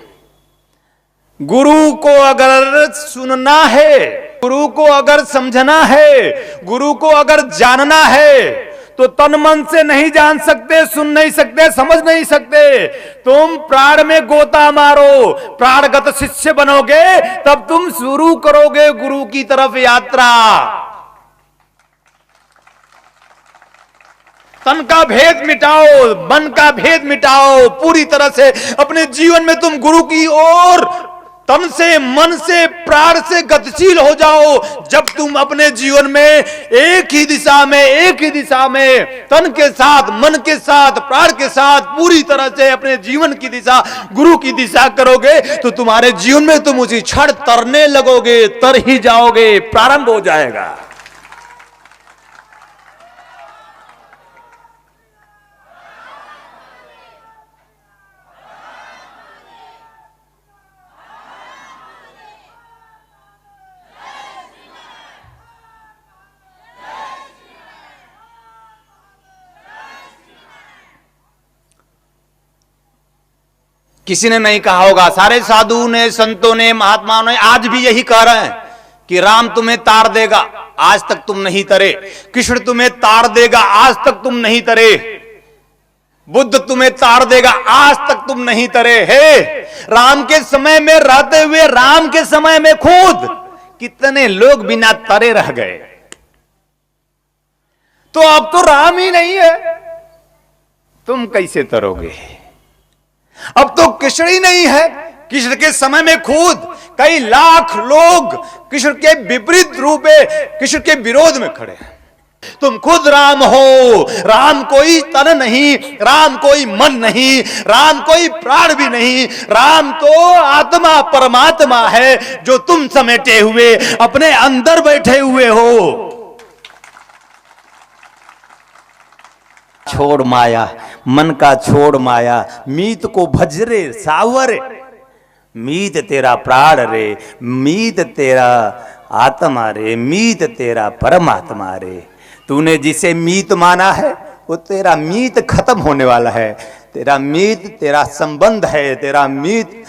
गुरु को अगर सुनना है, गुरु को अगर समझना है, गुरु को अगर जानना है, तो तन मन से नहीं जान सकते, सुन नहीं सकते, समझ नहीं सकते। तुम प्राण में गोता मारो, प्राणगत शिष्य बनोगे, तब तुम शुरू करोगे गुरु की तरफ यात्रा। तन का भेद मिटाओ, मन का भेद मिटाओ, पूरी तरह से अपने जीवन में तुम गुरु की ओर तन से, मन से, प्राण से गतिशील हो जाओ। जब तुम अपने जीवन में एक ही दिशा में तन के साथ, मन के साथ, प्राण के साथ पूरी तरह से अपने जीवन की दिशा गुरु की दिशा करोगे, तो तुम्हारे जीवन में तुम उसी क्षण तरने लगोगे, तर ही जाओगे, प्रारंभ हो जाएगा। किसी ने नहीं कहा होगा, सारे साधु ने, संतों ने, महात्माओं ने आज भी यही कह रहे हैं कि राम तुम्हें तार देगा, आज तक तुम नहीं तरे। कृष्ण तुम्हें तार देगा, आज तक तुम नहीं तरे। बुद्ध तुम्हें तार देगा, आज तक तुम नहीं तरे। हे, राम के समय में रहते हुए, राम के समय में खुद कितने लोग बिना तरे रह गए। तो अब तो राम ही नहीं है, तुम कैसे तरोगे? अब तो कृष्ण ही नहीं है, कृष्ण के समय में खुद कई लाख लोग कृष्ण के विपरीत रूप में, कृष्ण के विरोध में खड़े हैं। तुम खुद राम हो, राम कोई तन नहीं, राम कोई मन नहीं, राम कोई प्राण भी नहीं, राम तो आत्मा परमात्मा है, जो तुम समेटे हुए अपने अंदर बैठे हुए हो। छोड़ माया, मन का छोड़ माया, मीत को भजरे सावर, मीत तेरा प्राण रे, मीत तेरा आत्मा रे, मीत तेरा परमात्मा रे। तूने जिसे मीत माना है, वो तेरा मीत खत्म होने वाला है। तेरा मीत तेरा संबंध है, तेरा मीत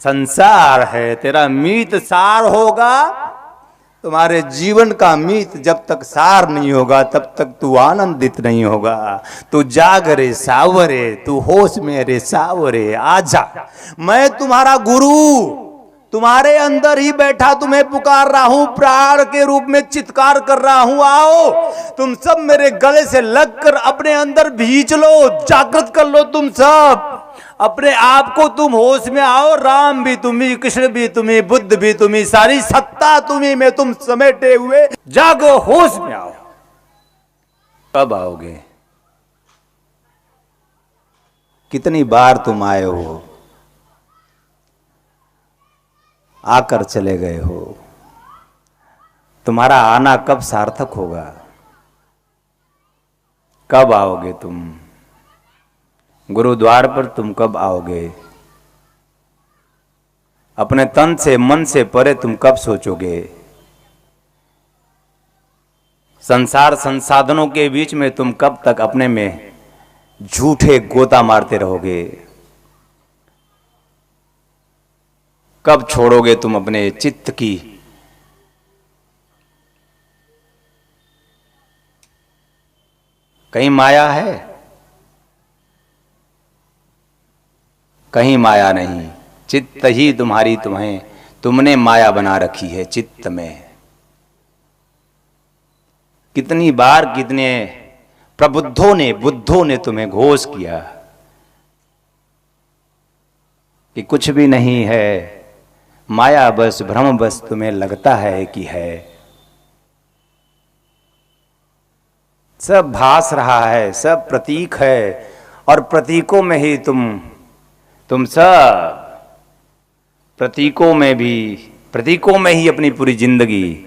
संसार है, तेरा मीत सार होगा। तुम्हारे जीवन का मीत जब तक सार नहीं होगा, तब तक तू आनंदित नहीं होगा। तू जाग रे सावरे, तू होश में रे सावरे, आजा। मैं तुम्हारा गुरु, तुम्हारे अंदर ही बैठा तुम्हें पुकार रहा हूं, प्राण के रूप में चित्कार कर रहा हूं, आओ तुम सब मेरे गले से लगकर अपने अंदर भींच लो, जागृत कर लो तुम सब अपने आप को, तुम होश में आओ। राम भी तुम्ही, कृष्ण भी तुम्ही, बुद्ध भी तुम्ही, सारी सत्ता तुम्ही में तुम समेटे हुए जागो, होश में आओ। कब आओगे? कितनी बार तुम आए हो, आकर चले गए हो, तुम्हारा आना कब सार्थक होगा? कब आओगे तुम? गुरुद्वार पर तुम कब आओगे? अपने तन से मन से परे तुम कब सोचोगे? संसार संसाधनों के बीच में तुम कब तक अपने में झूठे गोता मारते रहोगे? कब छोड़ोगे तुम अपने चित्त की कहीं माया है? कहीं माया नहीं, चित्त ही तुम्हारी तुमने माया बना रखी है चित्त में। कितनी बार कितने बुद्धों ने तुम्हें घोष किया कि कुछ भी नहीं है, माया बस भ्रम बस तुम्हें लगता है कि है। सब भास रहा है, सब प्रतीक है, और प्रतीकों में ही तुम सब प्रतीकों में ही अपनी पूरी जिंदगी।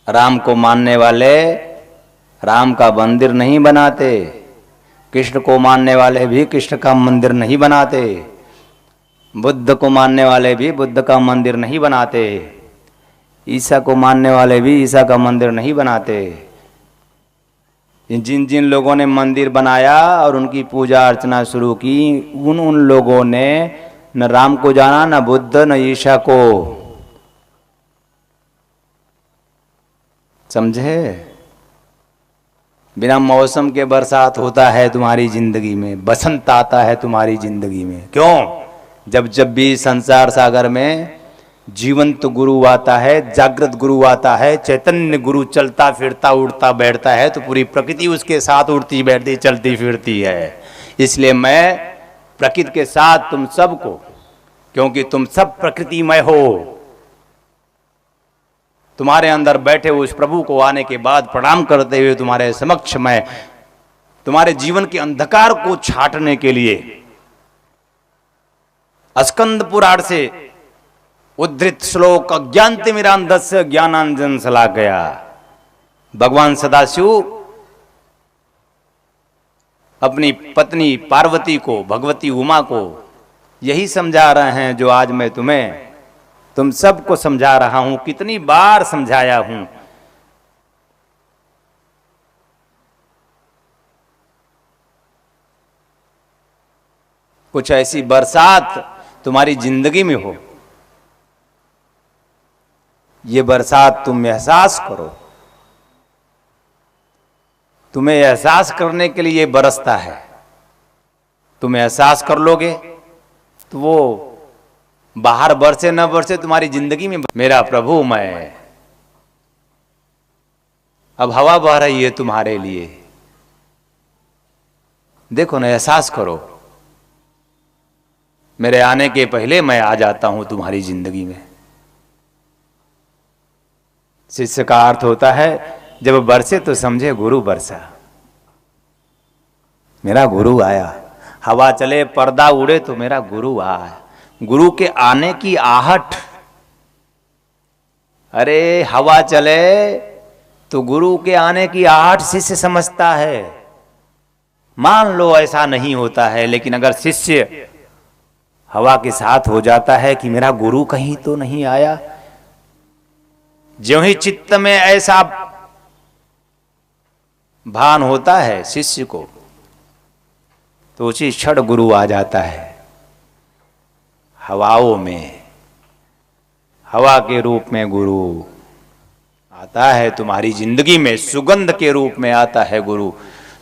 राम को मानने वाले राम का मंदिर नहीं बनाते, कृष्ण को मानने वाले भी कृष्ण का मंदिर नहीं बनाते, बुद्ध को मानने वाले भी बुद्ध का मंदिर नहीं बनाते, ईसा को मानने वाले भी ईसा का मंदिर नहीं बनाते। जिन जिन लोगों ने मंदिर बनाया और उनकी पूजा अर्चना शुरू की, उन लोगों ने न राम को जाना, न बुद्ध, न ईसा को। समझे? बिना मौसम के बरसात होता है तुम्हारी जिंदगी में, बसंत आता है तुम्हारी जिंदगी में। क्यों? जब भी संसार सागर में जीवंत गुरु आता है, जागृत गुरु आता है, चैतन्य गुरु चलता फिरता उड़ता बैठता है, तो पूरी प्रकृति उसके साथ उड़ती बैठती चलती फिरती है। इसलिए मैं प्रकृति के साथ तुम सबको, क्योंकि तुम सब प्रकृतिमय हो, तुम्हारे अंदर बैठे हुए उस प्रभु को आने के बाद प्रणाम करते हुए तुम्हारे समक्ष मैं तुम्हारे जीवन के अंधकार को छाटने के लिए स्कंद पुराण से उद्धृत श्लोक अज्ञानतिमिरान्धस्य ज्ञानांजन शलाकया, भगवान सदाशिव अपनी पत्नी पार्वती को, भगवती उमा को यही समझा रहे हैं जो आज मैं तुम सबको समझा रहा हूं। कितनी बार समझाया हूं। कुछ ऐसी बरसात तुम्हारी जिंदगी में हो, ये बरसात तुम एहसास करो। तुम्हें एहसास करने के लिए बरसता है। तुम एहसास कर लोगे तो वो बाहर बरसे न बरसे तुम्हारी जिंदगी में। मेरा प्रभु मैं, अब हवा बह रही है तुम्हारे लिए, देखो ना, एहसास करो। मेरे आने के पहले मैं आ जाता हूं तुम्हारी जिंदगी में। शिष्य का अर्थ होता है जब बरसे तो समझे गुरु बरसा, मेरा गुरु आया। हवा चले पर्दा उड़े तो मेरा गुरु आया। गुरु के आने की आहट, अरे हवा चले तो गुरु के आने की आहट शिष्य समझता है। मान लो ऐसा नहीं होता है, लेकिन अगर शिष्य हवा के साथ हो जाता है कि मेरा गुरु कहीं तो नहीं आया, ज्यों ही चित्त में ऐसा भान होता है शिष्य को, तो उसी क्षण गुरु आ जाता है। हवाओं में, हवा के रूप में गुरु आता है तुम्हारी जिंदगी में, सुगंध के रूप में आता है गुरु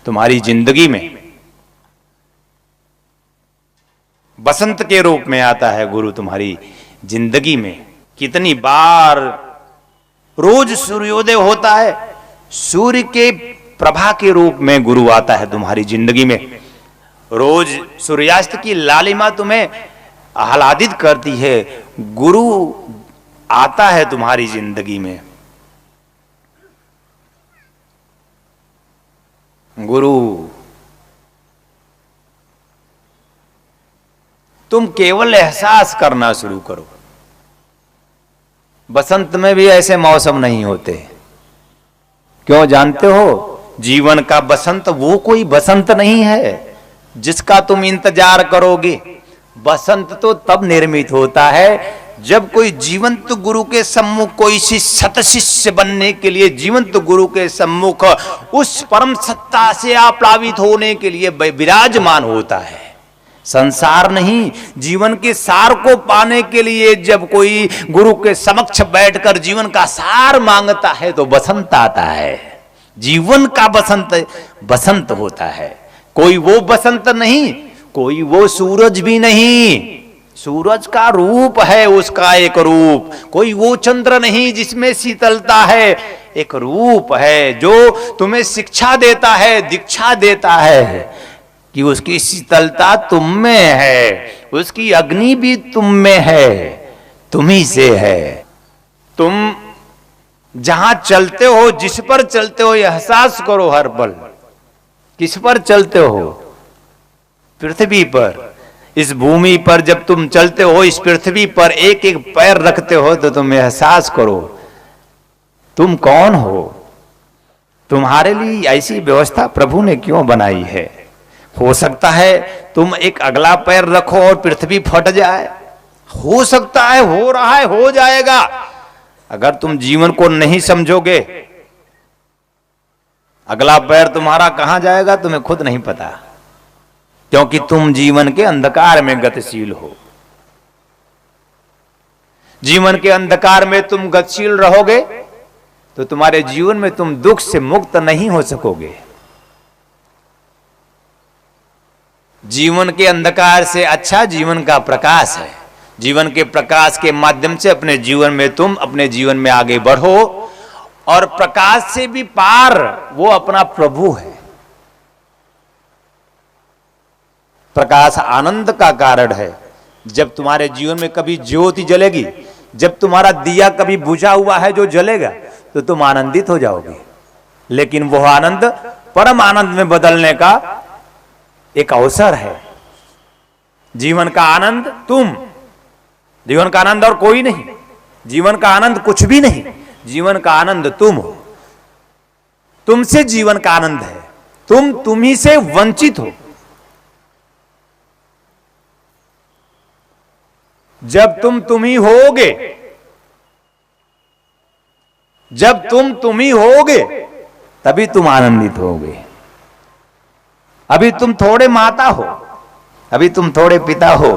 तुम्हारी जिंदगी में, बसंत के रूप में आता है गुरु तुम्हारी जिंदगी में। कितनी बार रोज सूर्योदय होता है, सूर्य के प्रभा के रूप में गुरु आता है तुम्हारी जिंदगी में। रोज सूर्यास्त की लालिमा तुम्हें आह्लादित करती है, गुरु आता है तुम्हारी जिंदगी में। गुरु तुम केवल एहसास करना शुरू करो। बसंत में भी ऐसे मौसम नहीं होते, क्यों जानते हो? जीवन का बसंत वो कोई बसंत नहीं है जिसका तुम इंतजार करोगे। बसंत तो तब निर्मित होता है जब कोई जीवंत गुरु के सम्मुख, कोई सत शिष्य बनने के लिए जीवंत गुरु के सम्मुख उस परम सत्ता से आप्लावित होने के लिए विराजमान होता है। संसार नहीं, जीवन के सार को पाने के लिए जब कोई गुरु के समक्ष बैठकर जीवन का सार मांगता है तो बसंत आता है। जीवन का बसंत बसंत होता है। कोई वो बसंत नहीं, कोई वो सूरज भी नहीं, सूरज का रूप है उसका एक रूप। कोई वो चंद्र नहीं जिसमें शीतलता है, एक रूप है जो तुम्हें शिक्षा देता है, दीक्षा देता है कि उसकी शीतलता तुम में है, उसकी अग्नि भी तुम में है, तुम्ही से है। तुम जहां चलते हो, जिस पर चलते हो, एहसास करो हर पल। किस पर चलते हो? पृथ्वी पर। इस भूमि पर जब तुम चलते हो, इस पृथ्वी पर एक एक पैर रखते हो, तो तुम एहसास करो तुम कौन हो। तुम्हारे लिए ऐसी व्यवस्था प्रभु ने क्यों बनाई है? हो सकता है तुम एक अगला पैर रखो और पृथ्वी फट जाए, हो सकता है, हो रहा है, हो जाएगा। अगर तुम जीवन को नहीं समझोगे, अगला पैर तुम्हारा कहां जाएगा तुम्हें खुद नहीं पता, क्योंकि तुम जीवन के अंधकार में गतिशील हो। जीवन के अंधकार में तुम गतिशील रहोगे तो तुम्हारे जीवन में तुम दुख से मुक्त नहीं हो सकोगे। जीवन के अंधकार से अच्छा जीवन का प्रकाश है। जीवन के प्रकाश के माध्यम से अपने जीवन में तुम अपने जीवन में आगे बढ़ो, और प्रकाश से भी पार वो अपना प्रभु है। प्रकाश आनंद का कारण है। जब तुम्हारे जीवन में कभी ज्योति जलेगी, जब तुम्हारा दिया कभी बुझा हुआ है जो जलेगा, तो तुम आनंदित हो जाओगे। लेकिन वह आनंद परम आनंद में बदलने का एक अवसर है। जीवन का आनंद तुम, जीवन का आनंद और कोई नहीं, जीवन का आनंद कुछ भी नहीं, जीवन का आनंद तुम हो। तुमसे जीवन का आनंद है, तुम तुम्ही से वंचित हो। जब तुम ही होगे, जब तुम ही होगे, तभी तुम आनंदित होगे। अभी तुम थोड़े माता हो, अभी तुम थोड़े पिता हो,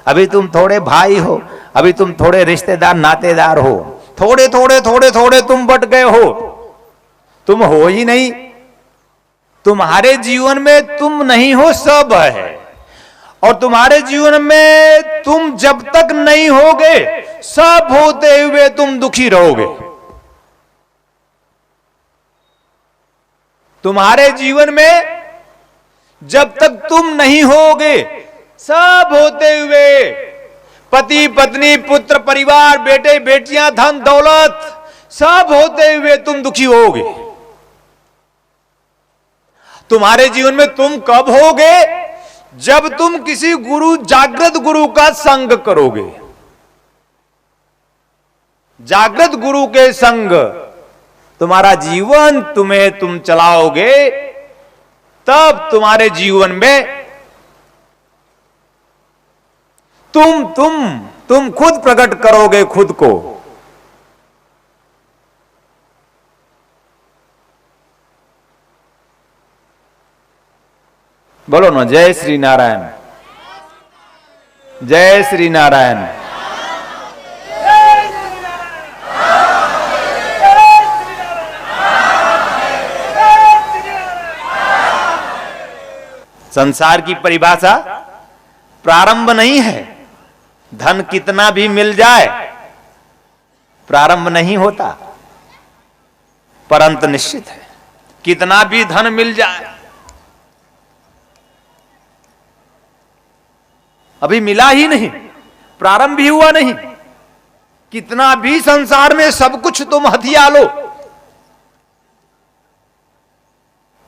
अभी तुम थोड़े भाई हो, अभी तुम थोड़े रिश्तेदार नातेदार हो, थोड़े थोड़े थोड़े थोड़े तुम बट गए हो, तुम हो ही नहीं। तुम्हारे जीवन में तुम नहीं हो, सब है। और तुम्हारे जीवन में तुम जब तक नहीं होगे, सब होते हुए तुम दुखी रहोगे। तुम्हारे जीवन में जब तक तुम नहीं होगे, सब होते हुए, पति पत्नी पुत्र परिवार बेटे बेटियां धन दौलत, सब होते हुए तुम दुखी होगे। तुम्हारे जीवन में तुम कब होगे? जब तुम किसी गुरु, जागृत गुरु का संग करोगे। जागृत गुरु के संग तुम्हारा जीवन तुम चलाओगे, तब तुम्हारे जीवन में तुम खुद प्रकट करोगे खुद को। बोलो ना, जय श्री नारायण, जय श्री नारायण। संसार की परिभाषा प्रारंभ नहीं है। धन कितना भी मिल जाए प्रारंभ नहीं होता, पर अंत निश्चित है। कितना भी धन मिल जाए, अभी मिला ही नहीं, प्रारंभ भी हुआ नहीं। कितना भी संसार में सब कुछ तुम हथिया लो,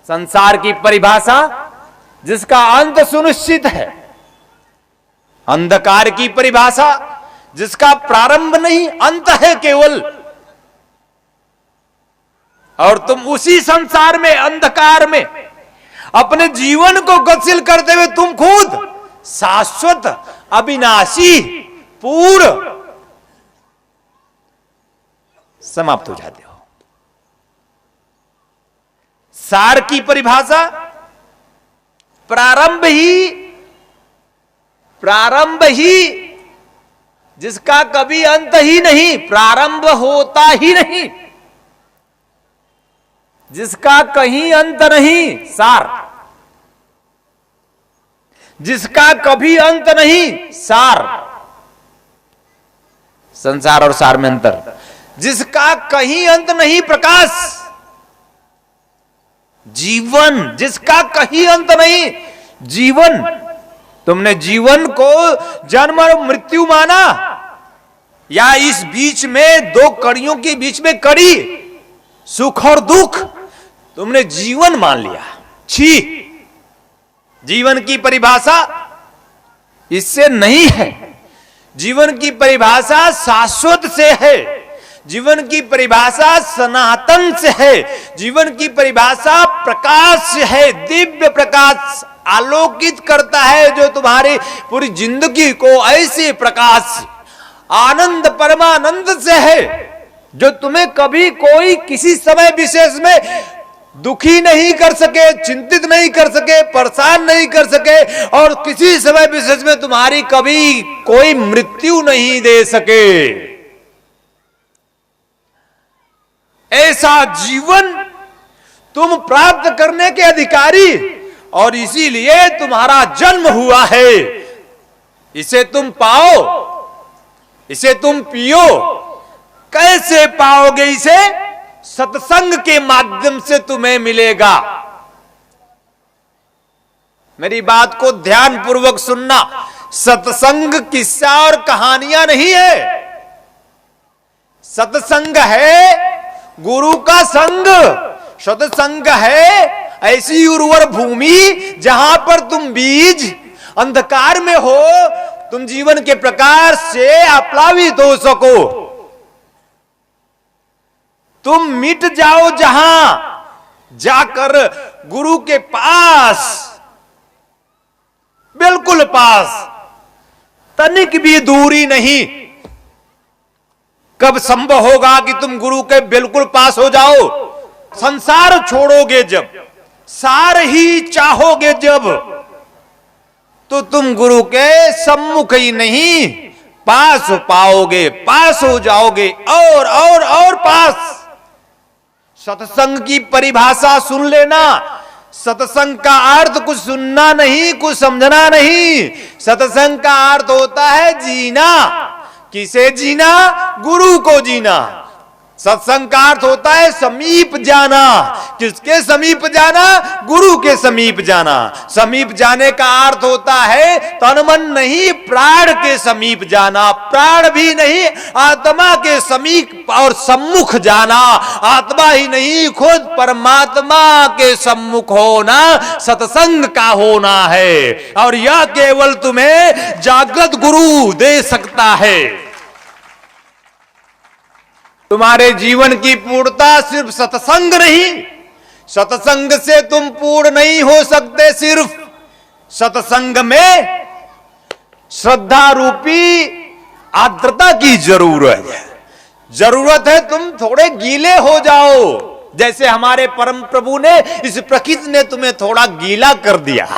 संसार की परिभाषा जिसका अंत सुनिश्चित है, अंधकार की परिभाषा जिसका प्रारंभ नहीं अंत है केवल, और तुम उसी संसार में अंधकार में अपने जीवन को गतिशील करते हुए तुम खुद शाश्वत अविनाशी पूर्ण समाप्त हो जाते हो। सार की परिभाषा प्रारंभ ही जिसका कभी अंत ही नहीं, प्रारंभ होता ही नहीं, जिसका कहीं अंत नहीं, सार जिसका कभी अंत नहीं, सार। संसार और सार में अंतर, जिसका कहीं अंत नहीं, प्रकाश। जीवन जिसका कहीं अंत नहीं, जीवन। तुमने जीवन को जन्म और मृत्यु माना, या इस बीच में दो कड़ियों के बीच में कड़ी सुख और दुख तुमने जीवन मान लिया। छी, जीवन की परिभाषा इससे नहीं है। जीवन की परिभाषा शाश्वत से है, जीवन की परिभाषा सनातन से है, जीवन की परिभाषा प्रकाश से है। दिव्य प्रकाश आलोकित करता है जो तुम्हारी पूरी जिंदगी को ऐसे प्रकाश आनंद परमानंद से है जो तुम्हें कभी कोई किसी समय विशेष में दुखी नहीं कर सके, चिंतित नहीं कर सके, परेशान नहीं कर सके, और किसी समय विशेष में तुम्हारी कभी कोई मृत्यु नहीं दे सके। ऐसा जीवन तुम प्राप्त करने के अधिकारी, और इसीलिए तुम्हारा जन्म हुआ है। इसे तुम पाओ, इसे तुम पियो। कैसे पाओगे इसे? सत्संग के माध्यम से तुम्हें मिलेगा। मेरी बात को ध्यान पूर्वक सुनना। सत्संग किस्सा और कहानियां नहीं है, सत्संग है गुरु का संग। सत्संग है ऐसी उर्वर भूमि जहां पर तुम बीज अंधकार में हो, तुम जीवन के प्रकाश से आप्लावित हो सको, तुम मिट जाओ, जहां जाकर गुरु के पास, बिल्कुल पास, तनिक भी दूरी नहीं। कब संभव होगा कि तुम गुरु के बिल्कुल पास हो जाओ? संसार छोड़ोगे जब, सार ही चाहोगे जब, तो तुम गुरु के सम्मुख ही नहीं पास पाओगे, पास हो जाओगे, और पास। सत्संग की परिभाषा सुन लेना। सत्संग का अर्थ कुछ सुनना नहीं, कुछ समझना नहीं। सत्संग का अर्थ होता है जीना। किसे जीना? गुरु को जीना। सत्संग का अर्थ होता है समीप जाना। किसके समीप जाना? गुरु के समीप जाना। समीप जाने का अर्थ होता है तन मन नहीं, प्राण के समीप जाना। प्राण भी नहीं, आत्मा के समीप और सम्मुख जाना। आत्मा ही नहीं, खुद परमात्मा के सम्मुख होना सत्संग का होना है, और यह केवल तुम्हें जागृत गुरु दे सकता है। तुम्हारे जीवन की पूर्णता सिर्फ सत्संग नहीं, सत्संग से तुम पूर्ण नहीं हो सकते। सिर्फ सत्संग में श्रद्धा रूपी आर्द्रता की जरूरत है। तुम थोड़े गीले हो जाओ, जैसे हमारे परम प्रभु ने, इस प्रकृति ने तुम्हें थोड़ा गीला कर दिया।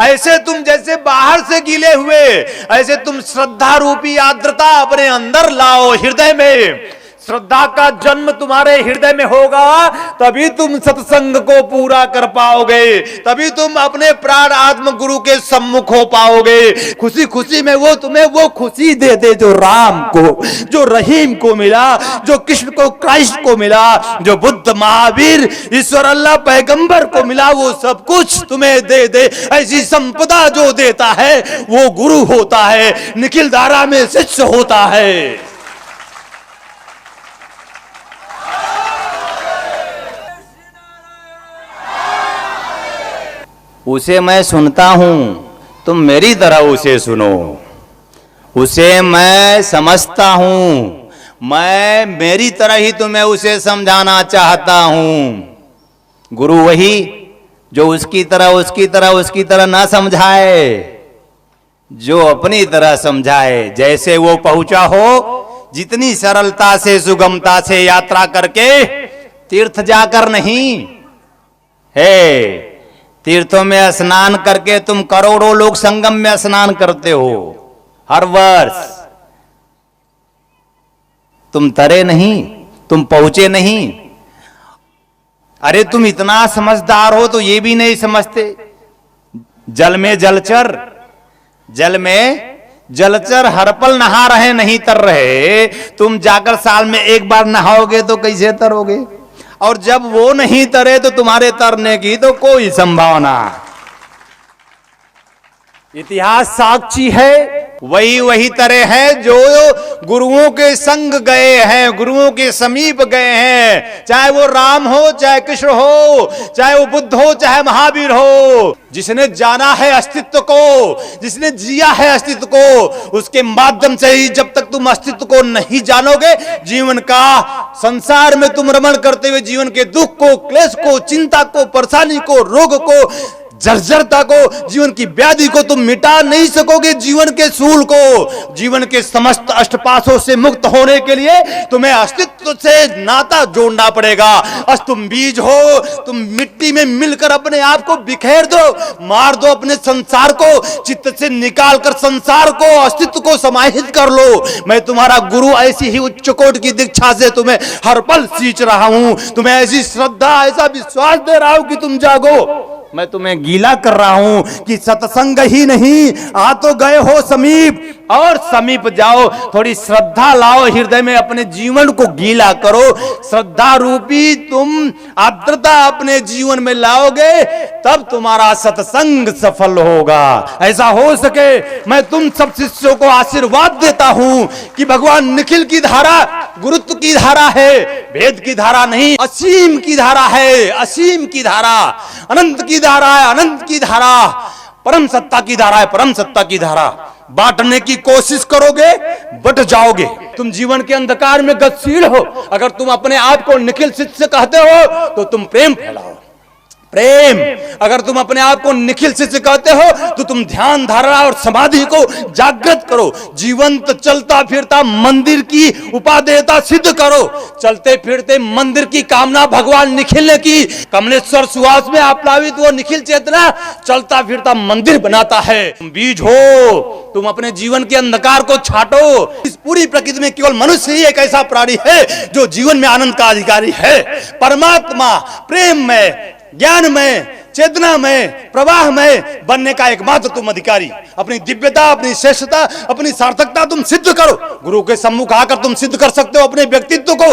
ऐसे तुम जैसे बाहर से गीले हुए, ऐसे तुम श्रद्धा रूपी आर्द्रता अपने अंदर लाओ। हृदय में श्रद्धा का जन्म तुम्हारे हृदय में होगा, तभी तुम सत्संग को पूरा कर पाओगे, तभी तुम अपने प्राण आत्म गुरु के सम्मुख हो पाओगे। खुशी खुशी में वो तुम्हें वो खुशी दे दे जो राम को, जो रहीम को मिला, जो कृष्ण को, क्राइस्ट को मिला, जो बुद्ध, महावीर, ईश्वर, अल्लाह, पैगंबर को मिला, वो सब कुछ तुम्हें दे दे। ऐसी संपदा जो देता है वो गुरु होता है, निखिल धारा में शिष्य होता है। उसे मैं सुनता हूं, तुम मेरी तरह उसे सुनो। उसे मैं समझता हूं, मैं मेरी तरह ही तुम्हें उसे समझाना चाहता हूं। गुरु वही जो उसकी तरह ना समझाए, जो अपनी तरह समझाए। जैसे वो पहुंचा हो, जितनी सरलता से, सुगमता से यात्रा करके, तीर्थ जाकर नहीं है। तीर्थों में स्नान करके तुम करोड़ों लोग संगम में स्नान करते हो हर वर्ष। तुम तरे नहीं, तुम पहुंचे नहीं। अरे तुम इतना समझदार हो तो ये भी नहीं समझते, जल में जलचर, जल में जलचर हर पल नहा रहे, नहीं तर रहे। तुम जाकर साल में एक बार नहाओगे तो कैसे तरोगे? और जब वो नहीं तरे तो तुम्हारे तरने की तो कोई संभावना। इतिहास साक्षी है, वही तरे हैं जो गुरुओं के संग गए हैं, गुरुओं के समीप गए हैं। चाहे वो राम हो, चाहे कृष्ण हो, चाहे वो बुद्ध हो, चाहे महावीर हो। जिसने जाना है अस्तित्व को, जिसने जिया है अस्तित्व को, उसके माध्यम से ही जब तक तुम अस्तित्व को नहीं जानोगे, जीवन का, संसार में तुम रमण करते हुए जीवन के दुख को, क्लेश को, चिंता को, परेशानी को, रोग को, जर्जरता को, जीवन की व्याधि को तुम मिटा नहीं सकोगे। जीवन के सूल को, जीवन के समस्त अष्टपाशों से मुक्त होने के लिए तुम्हें अस्तित्व से नाता जोड़ना पड़ेगा। अस तुम बीज हो, तुम मिट्टी में मिलकर अपने आप को बिखेर दो, मार दो अपने संसार को, चित्त से निकाल कर संसार को, अस्तित्व को समाहित कर लो। मैं तुम्हारा गुरु ऐसी ही उच्च कोटि की दीक्षा से तुम्हें हर पल सींच रहा हूं, तुम्हें ऐसी श्रद्धा, ऐसा विश्वास दे रहा हूं कि तुम जागो। मैं तुम्हें गीला कर रहा हूं कि सत्संग ही नहीं, आ तो गए हो समीप, और समीप जाओ। थोड़ी श्रद्धा लाओ हृदय में, अपने जीवन को गीला करो। श्रद्धा रूपी तुम आर्द्रता अपने जीवन में लाओगे, तब तुम्हारा सत्संग सफल होगा। ऐसा हो सके मैं तुम सब शिष्यों को आशीर्वाद देता हूं कि भगवान निखिल की धारा गुरुत्व की धारा है, भेद की धारा नहीं, असीम की धारा है, असीम की धारा, अनंत की धारा है, अनंत की धारा, परम सत्ता की धारा है, परम सत्ता की धारा। बांटने की कोशिश करोगे, बट जाओगे। तुम जीवन के अंधकार में गतिशील हो, अगर तुम अपने आप को निखिल शिष्य कहते हो तो तुम प्रेम फैलाओ, प्रेम। अगर तुम अपने आप को निखिल शिष्य कहते हो तो तुम ध्यान, धारणा और समाधि को जागृत करो। जीवंत चलता फिरता मंदिर की उपादेयता सिद्ध करो। चलते फिरते मंदिर की कामना भगवान निखिल ने की। कमलेश्वर सुहास में आप्लावित वो निखिल चेतना चलता फिरता मंदिर बनाता है। तुम बीज हो, तुम अपने जीवन के अंधकार को छाटो। इस पूरी प्रकृति में केवल मनुष्य ही एक ऐसा प्राणी है जो जीवन में आनंद का अधिकारी है। परमात्मा प्रेम में, ज्ञान में, चेतना में, प्रवाह में बनने का एकमात्र तुम अधिकारी। अपनी दिव्यता, अपनी श्रेष्ठता, अपनी सार्थकता तुम सिद्ध करो। गुरु के सम्मुख आकर तुम सिद्ध कर सकते हो अपने व्यक्तित्व को।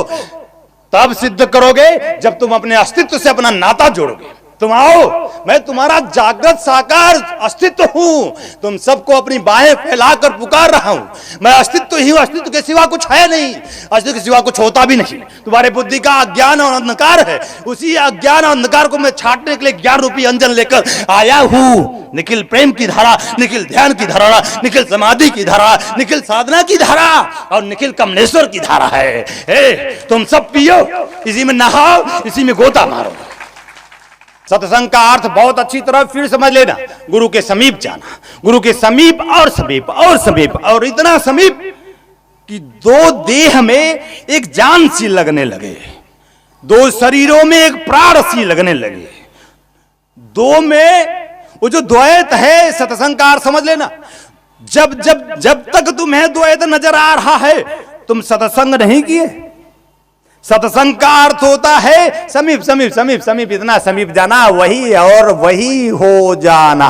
तब सिद्ध करोगे जब तुम अपने अस्तित्व से अपना नाता जोड़ोगे। तुम आओ, मैं तुम्हारा जागृत साकार अस्तित्व हूं। तुम सबको अपनी बाहें फैलाकर पुकार रहा हूं। मैं अस्तित्व ही हूं, अस्तित्व के सिवा कुछ है नहीं, अस्तित्व के सिवा कुछ होता भी नहीं। तुम्हारे बुद्धि का अज्ञान और अंधकार है, उसी अज्ञान और अंधकार को मैं छाटने के लिए ज्ञान रूपी अंजन लेकर आया हूं। निखिल प्रेम की धारा, निखिल ध्यान की धारा, निखिल समाधि की धारा, निखिल साधना की धारा और निखिल कमलेश्वर की धारा है। तुम सब पियो, इसी में नहाओ, इसी में गोता मारो। सत्संग का अर्थ बहुत अच्छी तरह फिर समझ लेना। गुरु के समीप जाना, गुरु के समीप और समीप और समीप, और इतना समीप कि दो देह में एक जान सी लगने लगे, दो शरीरों में एक प्राण सी लगने लगे। दो में वो जो द्वैत है, सत्संग का अर्थ समझ लेना। जब जब जब तक तुम्हें द्वैत नजर आ रहा है, तुम सत्संग नहीं किए। सत्संग का अर्थ होता है समीप समीप समीप समीप, इतना समीप जाना, वही और वही हो जाना।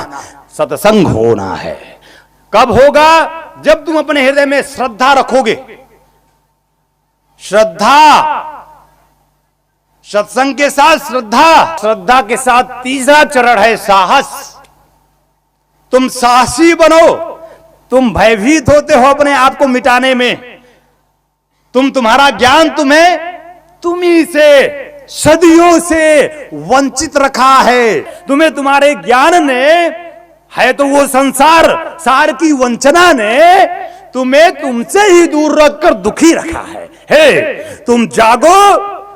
सत्संग होना है। कब होगा? जब तुम अपने हृदय में श्रद्धा रखोगे। श्रद्धा, सत्संग के साथ श्रद्धा, श्रद्धा के साथ तीसरा चरण है साहस। तुम साहसी बनो। तुम भयभीत होते हो अपने आप को मिटाने में। तुम्हारा ज्ञान तुम्ही से सदियों से वंचित रखा है। तुम्हें तुम्हारे ज्ञान ने, है तो वो संसार सार की वंचना ने तुम्हें तुमसे ही दूर रखकर दुखी रखा है। हे, तुम जागो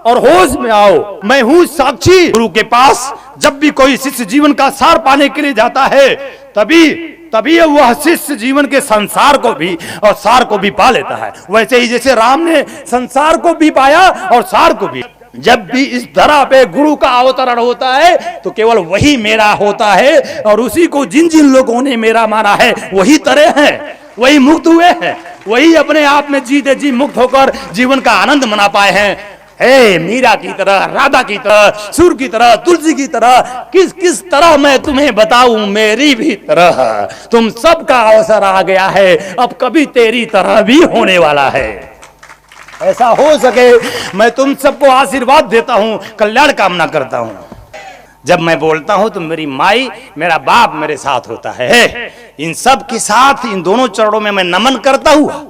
और होश में आओ। मैं हूं साक्षी। गुरु के पास जब भी कोई शिष्य जीवन का सार पाने के लिए जाता है, तभी वह शिष्य जीवन के संसार को भी और सार को भी पा लेता है। वैसे ही जैसे राम ने संसार को भी पाया और सार को भी। जब भी इस धरा पे गुरु का अवतरण होता है तो केवल वही मेरा होता है, और उसी को जिन जिन लोगों ने मेरा माना है वही तरे हैं, वही मुक्त हुए हैं, वही अपने आप में जीते जी मुक्त होकर जीवन का आनंद मना पाए हैं। हे, मीरा की तरह, राधा की तरह, सूर की तरह, तुलसी की तरह, किस किस तरह मैं तुम्हें बताऊं, मेरी भी तरह तुम सबका अवसर आ गया है। अब कभी तेरी तरह भी होने वाला है। ऐसा हो सके मैं तुम सबको आशीर्वाद देता हूं, कल्याण कामना करता हूं। जब मैं बोलता हूं तो मेरी माई, मेरा बाप मेरे साथ होता है। इन सब के साथ इन दोनों चरणों में मैं नमन करता हुआ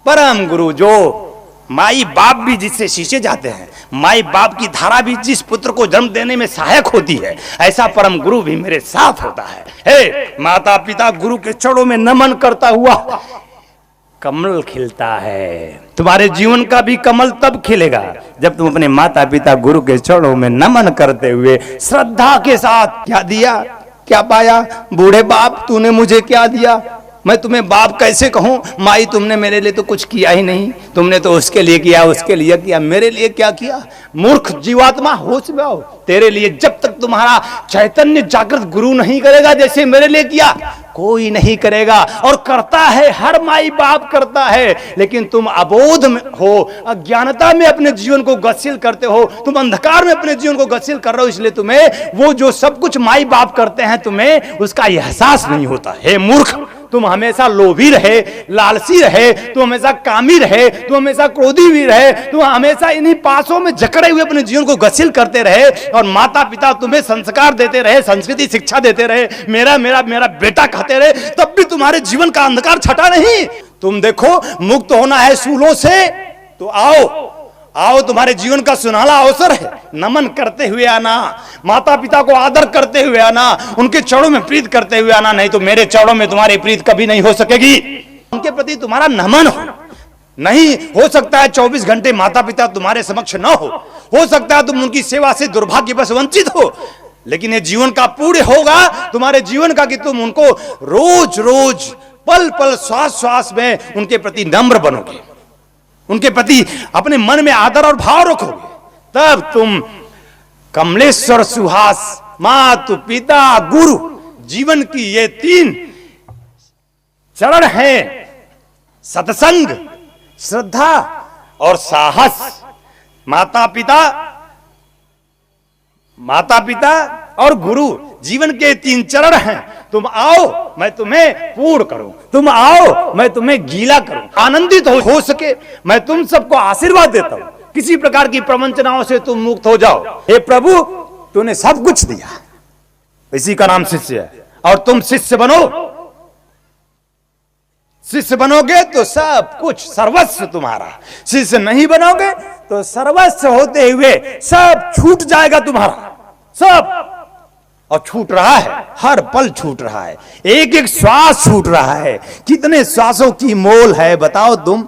परम गुरु, जो माई बाप भी जिससे सींचे जाते हैं, माई बाप की धारा भी जिस पुत्र को जन्म देने में सहायक होती है, ऐसा परम गुरु भी मेरे साथ होता है। हे, माता पिता गुरु के चरणों में नमन करता हुआ कमल खिलता है। तुम्हारे जीवन का भी कमल तब खिलेगा जब तुम अपने माता पिता गुरु के चरणों में नमन करते हुए श्रद्धा के साथ, क्या दिया क्या पाया, बूढ़े बाप तूने मुझे क्या दिया, मैं तुम्हें बाप कैसे कहूं, माई तुमने मेरे लिए तो कुछ किया ही नहीं, तुमने तो उसके लिए किया, उसके लिए किया, मेरे लिए क्या किया। मूर्ख जीवात्मा, होश में आओ। तेरे लिए जब तक तुम्हारा चैतन्य जागृत गुरु नहीं करेगा जैसे मेरे लिए किया, कोई नहीं करेगा। और करता है, हर माई बाप करता है, लेकिन तुम अबोध में हो, अज्ञानता में अपने जीवन को गतिशील करते हो, तुम अंधकार में अपने जीवन को गतिशील कर रहे हो, इसलिए तुम्हें वो जो सब कुछ माई बाप करते हैं तुम्हें उसका एहसास नहीं होता। हे मूर्ख, तुम हमेशा लोभी रहे, लालची रहे, तुम हमेशा कामी रहे, तुम हमेशा क्रोधी भी रहे, तुम हमेशा इन्हीं पासों में जकड़े हुए अपने जीवन को गतिशील करते रहे, और माता पिता तुम्हें संस्कार देते रहे, संस्कृति शिक्षा देते रहे, मेरा मेरा मेरा बेटा कहते रहे, तब भी तुम्हारे जीवन का अंधकार छटा नहीं। तुम देखो, मुक्त होना है शूलों से तो आओ, तुम्हारे जीवन का सुनहरा अवसर है। नमन करते हुए आना, माता पिता को आदर करते हुए आना, उनके चरणों में प्रीत करते हुए आना, नहीं तो मेरे चरणों में तुम्हारी प्रीत कभी नहीं हो सकेगी। उनके प्रति तुम्हारा नमन नहीं हो सकता है 24 घंटे माता पिता तुम्हारे समक्ष न हो सकता है तुम उनकी सेवा से दुर्भाग्यवश वंचित हो, लेकिन ये जीवन का पूर्ण होगा तुम्हारे जीवन का कि तुम उनको रोज रोज पल पल श्वास श्वास में उनके प्रति नम्र बनोगे, उनके प्रति अपने मन में आदर और भाव रखोगे, तब तुम कमलेश्वर सुहास मातु पिता गुरु जीवन की ये 3 चरण हैं, सत्संग, श्रद्धा और साहस। माता पिता और गुरु जीवन के 3 चरण हैं। तुम आओ मैं तुम्हें पूर्ण करूं, तुम आओ मैं तुम्हें गीला करूं, आनंदित हो सके मैं तुम सबको आशीर्वाद देता हूं। किसी प्रकार की प्रवंचनाओं से तुम मुक्त हो जाओ। हे प्रभु, तूने सब कुछ दिया, इसी का नाम शिष्य है, और तुम शिष्य बनोगे तो सब कुछ सर्वस्व तुम्हारा, शिष्य नहीं बनोगे तो सर्वस्व होते हुए सब छूट जाएगा तुम्हारा, सब। और छूट रहा है, हर पल छूट रहा है, एक एक श्वास छूट रहा है। कितने श्वासों की मोल है बताओ तुम,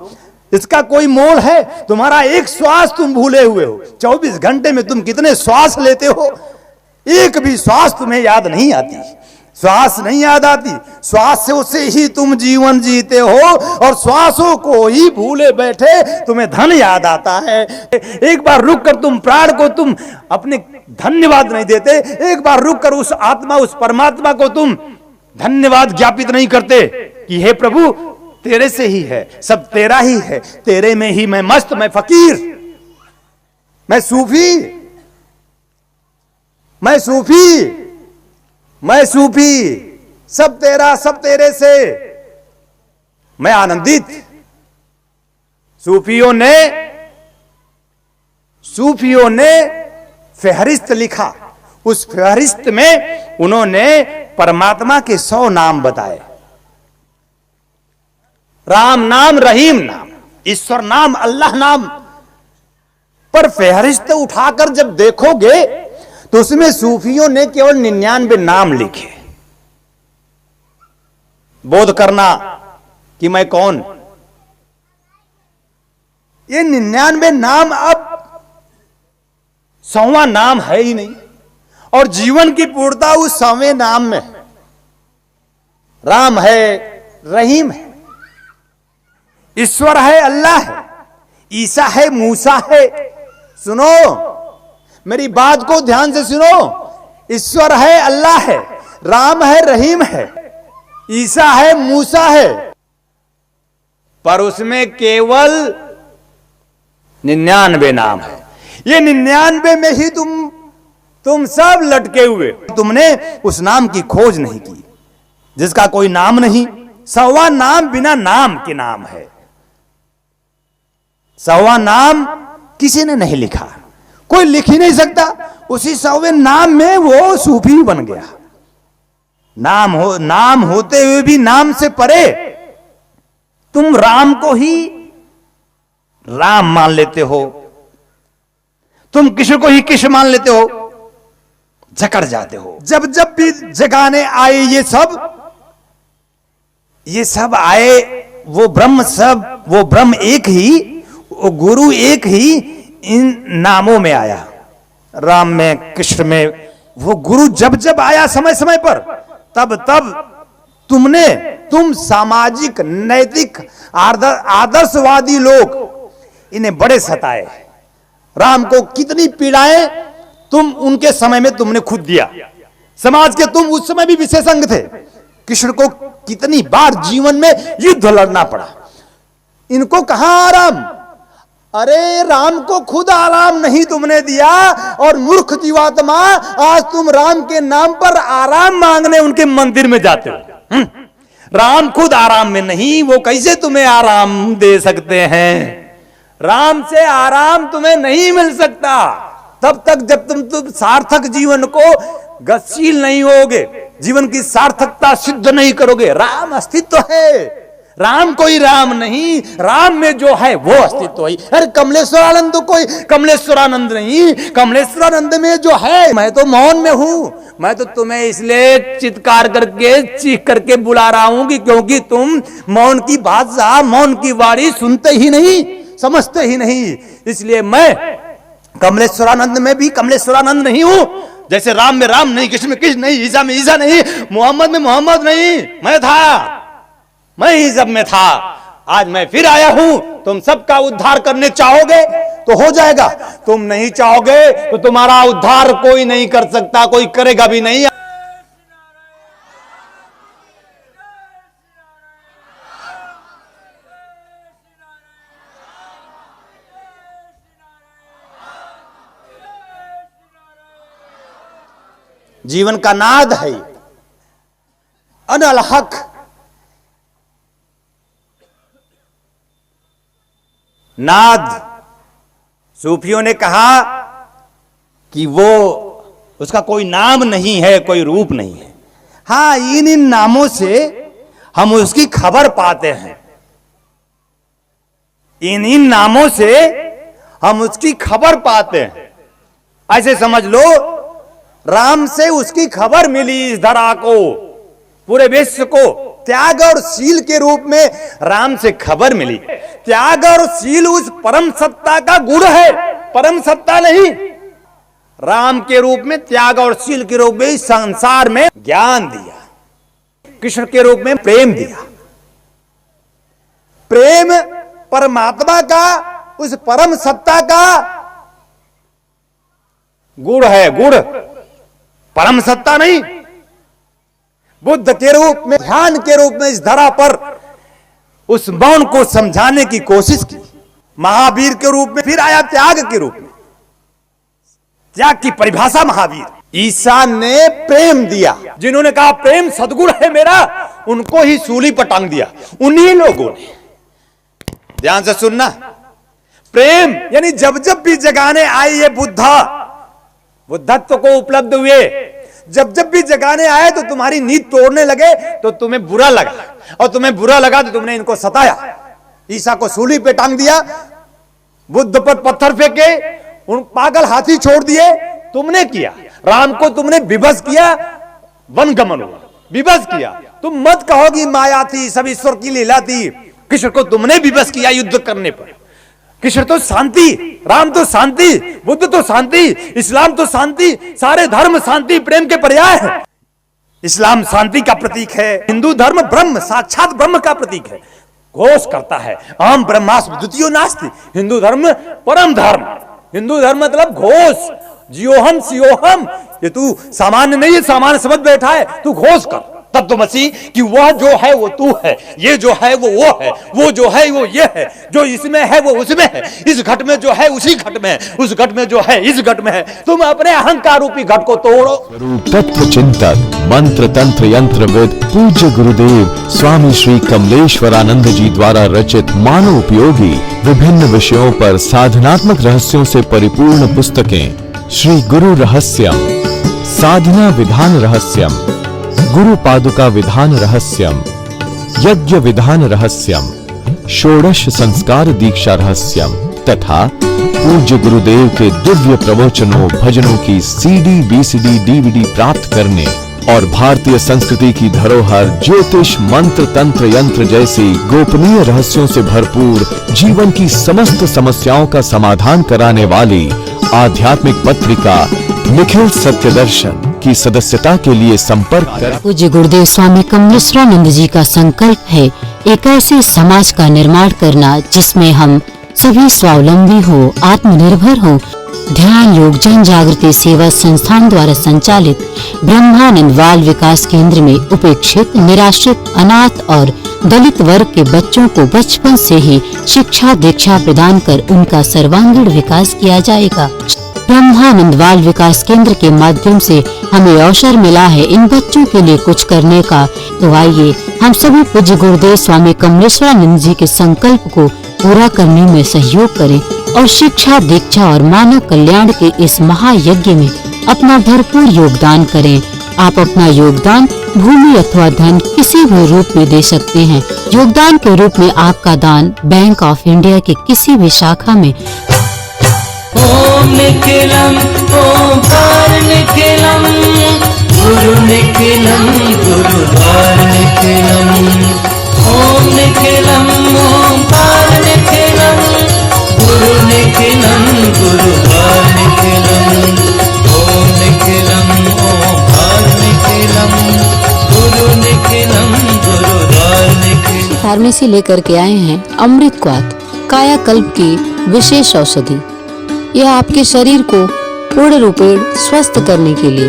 इसका कोई मोल है? तुम्हारा एक श्वास तुम भूले हुए हो। 24 घंटे में तुम कितने श्वास लेते हो, एक भी श्वास तुम्हें याद नहीं आती, श्वास नहीं याद आती। श्वास से ही तुम जीवन जीते हो, और श्वासों को ही भूले बैठे तुम्हें धन याद आता है। एक बार रुक कर तुम प्राण को तुम अपने धन्यवाद नहीं देते, एक बार रुक कर उस आत्मा, उस परमात्मा को तुम धन्यवाद ज्ञापित नहीं करते कि हे प्रभु तेरे से ही है, सब तेरा ही है, तेरे में ही मैं मस्त, मैं फकीर। मैं सूफी, मैं सूफी, मैं सूफी, सब तेरा सब तेरे से मैं आनंदित। सूफियों ने फहरिस्त लिखा, उस फहरिस्त में उन्होंने परमात्मा के 100 नाम बताए। राम नाम, रहीम नाम, ईश्वर नाम, अल्लाह नाम। पर फहरिस्त उठाकर जब देखोगे तो उसमें सूफियों ने केवल 99 नाम लिखे। बोध करना कि मैं कौन। ये 99 नाम अब 100वां नाम है ही नहीं, और जीवन की पूर्णता उस 100वें नाम में। राम है, रहीम है, ईश्वर है, अल्लाह है, ईसा है, मूसा है। सुनो, मेरी बात को ध्यान से सुनो। ईश्वर है, अल्लाह है, राम है, रहीम है, ईसा है, मूसा है, पर उसमें केवल 99 नाम है। ये 99 में ही तुम सब लटके हुए। तुमने उस नाम की खोज नहीं की जिसका कोई नाम नहीं। 100वां नाम बिना नाम के नाम है। 100वां नाम किसी ने नहीं लिखा, कोई लिख ही नहीं सकता। उसी 100वें नाम में वो सूफी बन गया। नाम होते हुए भी नाम से परे तुम राम को ही राम मान लेते हो, तुम कृष्ण को ही कृष्ण मान लेते हो, जकड़ जाते हो। जब जब भी जगाने आए ये सब आए, वो ब्रह्म एक ही, वो गुरु एक ही इन नामों में आया। राम में, कृष्ण में, वो गुरु जब जब आया समय समय पर, तब तुम सामाजिक, नैतिक, आदर्शवादी लोग इन्हें बड़े सताए। राम को कितनी पीड़ाएं तुम उनके समय में तुमने खुद दिया। समाज के तुम उस समय भी विशेषज्ञ थे। कृष्ण को कितनी बार जीवन में युद्ध लड़ना पड़ा। इनको कहां आराम? अरे राम को खुद आराम नहीं तुमने दिया, और मूर्ख जीवात्मा आज तुम राम के नाम पर आराम मांगने उनके मंदिर में जाते हो। राम खुद आराम में नहीं, वो कैसे तुम्हें आराम दे सकते हैं? राम से आराम तुम्हें नहीं मिल सकता तब तक जब तुम सार्थक जीवन को गतिशील नहीं होगे, जीवन की सार्थकता सिद्ध नहीं करोगे। राम अस्तित्व है, राम कोई राम नहीं, राम में जो है वो अस्तित्व है। अरे कमलेश्वरानंद कोई कमलेश्वरानंद नहीं, कमलेश्वरानंद में जो है, मैं तो मौन में हूं। मैं तो तुम्हें इसलिए चित्कार करके, चीख करके बुला रहा हूं कि क्योंकि तुम मौन की भाषा, मौन की वाणी सुनते ही नहीं, समझते ही नहीं। इसलिए मैं कमलेश्वरानंद में भी कमलेश्वरानंद नहीं हूं। जैसे राम में राम नहीं, कृष्ण में कृष्ण नहीं, ईसा में ईसा नहीं, मोहम्मद में मोहम्मद नहीं। मैं ही सब में था। आज मैं फिर आया हूं। तुम सबका उद्धार करने चाहोगे तो हो जाएगा, तुम नहीं चाहोगे तो तुम्हारा उद्धार कोई नहीं कर सकता, कोई करेगा भी नहीं। जीवन का नाद है अनअल-हक। नाद, सूफियों ने कहा कि वो उसका कोई नाम नहीं है, कोई रूप नहीं है। हां, इन नामों से हम उसकी खबर पाते हैं। इन नामों से हम उसकी खबर पाते हैं। ऐसे समझ लो, राम से उसकी खबर मिली इस धरा को, पूरे विश्व को। त्याग और शील के रूप में राम से खबर मिली। त्याग और शील उस परम सत्ता का गुण है, परम सत्ता नहीं। राम के रूप में, त्याग और शील के रूप में संसार में ज्ञान दिया, कृष्ण के रूप में प्रेम दिया। प्रेम परमात्मा का, उस परम सत्ता का गुण है, गुण, परम सत्ता नहीं। बुद्ध के रूप में, ध्यान के रूप में इस धरा पर उस मौन को समझाने की कोशिश की। महावीर के रूप में फिर आया त्याग के रूप में। त्याग की परिभाषा महावीर। ईसा ने प्रेम दिया, जिन्होंने कहा प्रेम सद्गुण है मेरा, उनको ही सूली पर टांग दिया उन्हीं लोगों ने। ध्यान से सुनना, प्रेम यानी जब जब भी जगाने आए ये बुद्धत्व को उपलब्ध हुए, जब जब भी जगाने आए तो तुम्हारी नींद तोड़ने लगे तो तुम्हें बुरा लगा, और तुम्हें बुरा लगा तो तुमने इनको सताया। ईसा को सूली पे टांग दिया, बुद्ध पर पत्थर फेंके, उन पागल हाथी छोड़ दिए, तुमने किया। राम को तुमने विवश किया, वन गमन हुआ, विवश किया। तुम मत कहोगी माया थी, सब ईश्वर की लीला थी। कृष्ण को तुमने विवश किया युद्ध करने पर। कृष्ण तो शांति, राम तो शांति, बुद्ध तो शांति, इस्लाम तो शांति, सारे धर्म शांति प्रेम के पर्याय है। इस्लाम शांति का प्रतीक है, हिंदू धर्म ब्रह्म साक्षात ब्रह्म का प्रतीक है, घोष करता है अहम ब्रह्मास्मि द्वितीयो नास्ति। हिंदू धर्म परम धर्म, हिंदू धर्म मतलब घोष, जियोहम सियोहम। ये तू सामान्य नहीं है, सामान्य समझ बैठा है, तू घोष कर तत्वमसी कि वह जो है वो तू है, ये जो है वो है, वो जो है वो ये है, जो इसमें है वो उसमें है, इस घट में जो है उसी घट में है, उस घट में जो है इस घट में है। तुम अपने अहंकार रूपी घट को तोड़ो। तत्व चिंतक मंत्र तंत्र यंत्रविद पूज्य गुरुदेव स्वामी श्री कमलेश्वरानंद जी द्वारा रचित मानव उपयोगी विभिन्न विषयों पर साधनात्मक रहस्यों से परिपूर्ण पुस्तकें श्री गुरु रहस्यम, साधना विधान रहस्यम, गुरु पादुका विधान रहस्यम, यज्ञ विधान रहस्यम, षोडश संस्कार दीक्षा रहस्यम तथा पूज्य गुरुदेव के दिव्य प्रवचनों भजनों की सीडी बीसीडी डीवीडी प्राप्त करने और भारतीय संस्कृति की धरोहर ज्योतिष मंत्र तंत्र यंत्र जैसी गोपनीय रहस्यों से भरपूर जीवन की समस्त समस्याओं का समाधान कराने वाली आध्यात्मिक पत्रिका निखिल सत्य दर्शन की सदस्यता के लिए संपर्क करें। पूज्य गुरुदेव स्वामी कमलेश्वरानंद जी का संकल्प है एक ऐसे समाज का निर्माण करना जिसमें हम सभी स्वावलंबी हो, आत्मनिर्भर हो। ध्यान योग जन जागृति सेवा संस्थान द्वारा संचालित ब्रह्मानंद बाल विकास केंद्र में उपेक्षित, निराश्रित, अनाथ और दलित वर्ग के बच्चों को बचपन से ही शिक्षा दीक्षा प्रदान कर उनका सर्वांगीण विकास किया जाएगा। ब्रह्मानंद बाल विकास केंद्र के माध्यम से हमें अवसर मिला है इन बच्चों के लिए कुछ करने का। तो आइए हम सभी पूज्य गुरुदेव स्वामी कमलेश्वरानंद जी के संकल्प को पूरा करने में सहयोग करें और शिक्षा दीक्षा और मानव कल्याण के इस महायज्ञ में अपना भरपूर योगदान करें। आप अपना योगदान भूमि अथवा धन किसी भी रूप में दे सकते हैं। योगदान के रूप में आपका दान बैंक ऑफ इंडिया के किसी भी शाखा में ओम निखिलम ओंकार निखिलम गुरु निखिलम गुरुद्वार निखिलम। ओम निखिलम ओंकार निखिलम गुरु निखिलम गुरुद्वार निखिलम। ओम निखिलम ओंकार निखिलम गुरु निखिलम गुरुद्वार निखिलम। फार्मेसी लेकर के आए हैं अमृत क्वाथ कायाकल्प की विशेष औषधि। यह आपके शरीर को पूर्ण रूपेण स्वस्थ करने के लिए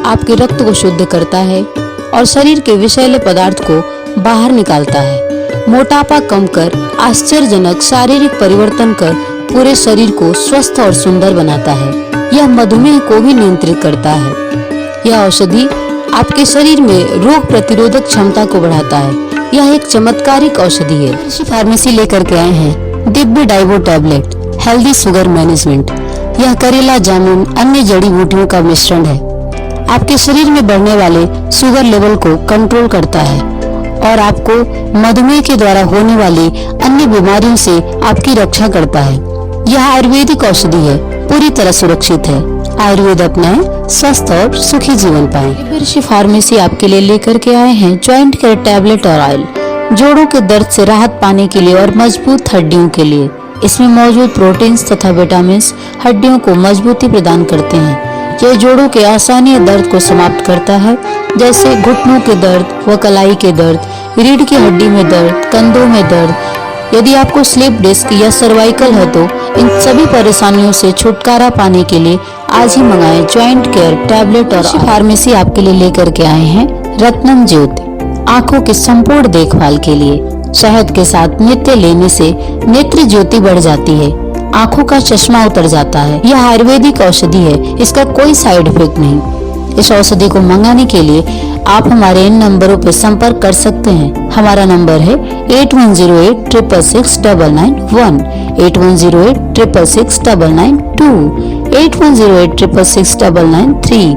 आपके रक्त को शुद्ध करता है और शरीर के विषैले पदार्थ को बाहर निकालता है। मोटापा कम कर आश्चर्यजनक शारीरिक परिवर्तन कर पूरे शरीर को स्वस्थ और सुंदर बनाता है। यह मधुमेह को भी नियंत्रित करता है। यह औषधि आपके शरीर में रोग प्रतिरोधक क्षमता को बढ़ाता है। यह एक चमत्कारिक औषधि है। फार्मेसी लेकर के आए हैं Divya Daewoo tablet healthy sugar management. यह करेला जामुन अन्य जड़ी बूटियों का मिश्रण है। आपके शरीर में बढ़ने वाले शुगर लेवल को कंट्रोल करता है और आपको मधुमेह के द्वारा होने वाली अन्य बीमारियों से आपकी रक्षा करता है। यह आयुर्वेदिक औषधि है, पूरी तरह सुरक्षित है। आयुर्वेद अपनाएं, स्वस्थ और सुखी जीवन पाएं। ऋषि फार्मेसी आपके लिए लेकर के आए हैं ज्वाइंट केयर टैबलेट और ऑयल, जोड़ों के दर्द से राहत पाने के लिए और मजबूत हड्डियों के लिए। इसमें मौजूद प्रोटीन्स तथा विटामिन हड्डियों को मजबूती प्रदान करते हैं। यह जोड़ों के आसानी दर्द को समाप्त करता है, जैसे घुटनों के दर्द व कलाई के दर्द, रीढ़ की हड्डी में दर्द, कंधों में दर्द। यदि आपको स्लिप डिस्क या सर्वाइकल है तो इन सभी परेशानियों से छुटकारा पाने के लिए आज ही मंगाएं ज्वाइंट केयर टैबलेट। और फार्मेसी आपके लिए लेकर के आए हैं रत्नम ज्योति, आंखों की संपूर्ण देखभाल के लिए। शहद के साथ नित्य लेने से नेत्र ज्योति बढ़ जाती है। आंखों का चश्मा उतर जाता है। यह आयुर्वेदिक औषधि है, इसका कोई साइड इफेक्ट नहीं। इस औषधि को मंगाने के लिए आप हमारे इन नंबरों पर संपर्क कर सकते हैं। हमारा नंबर है 8108666991, 8108666992, 8108666993।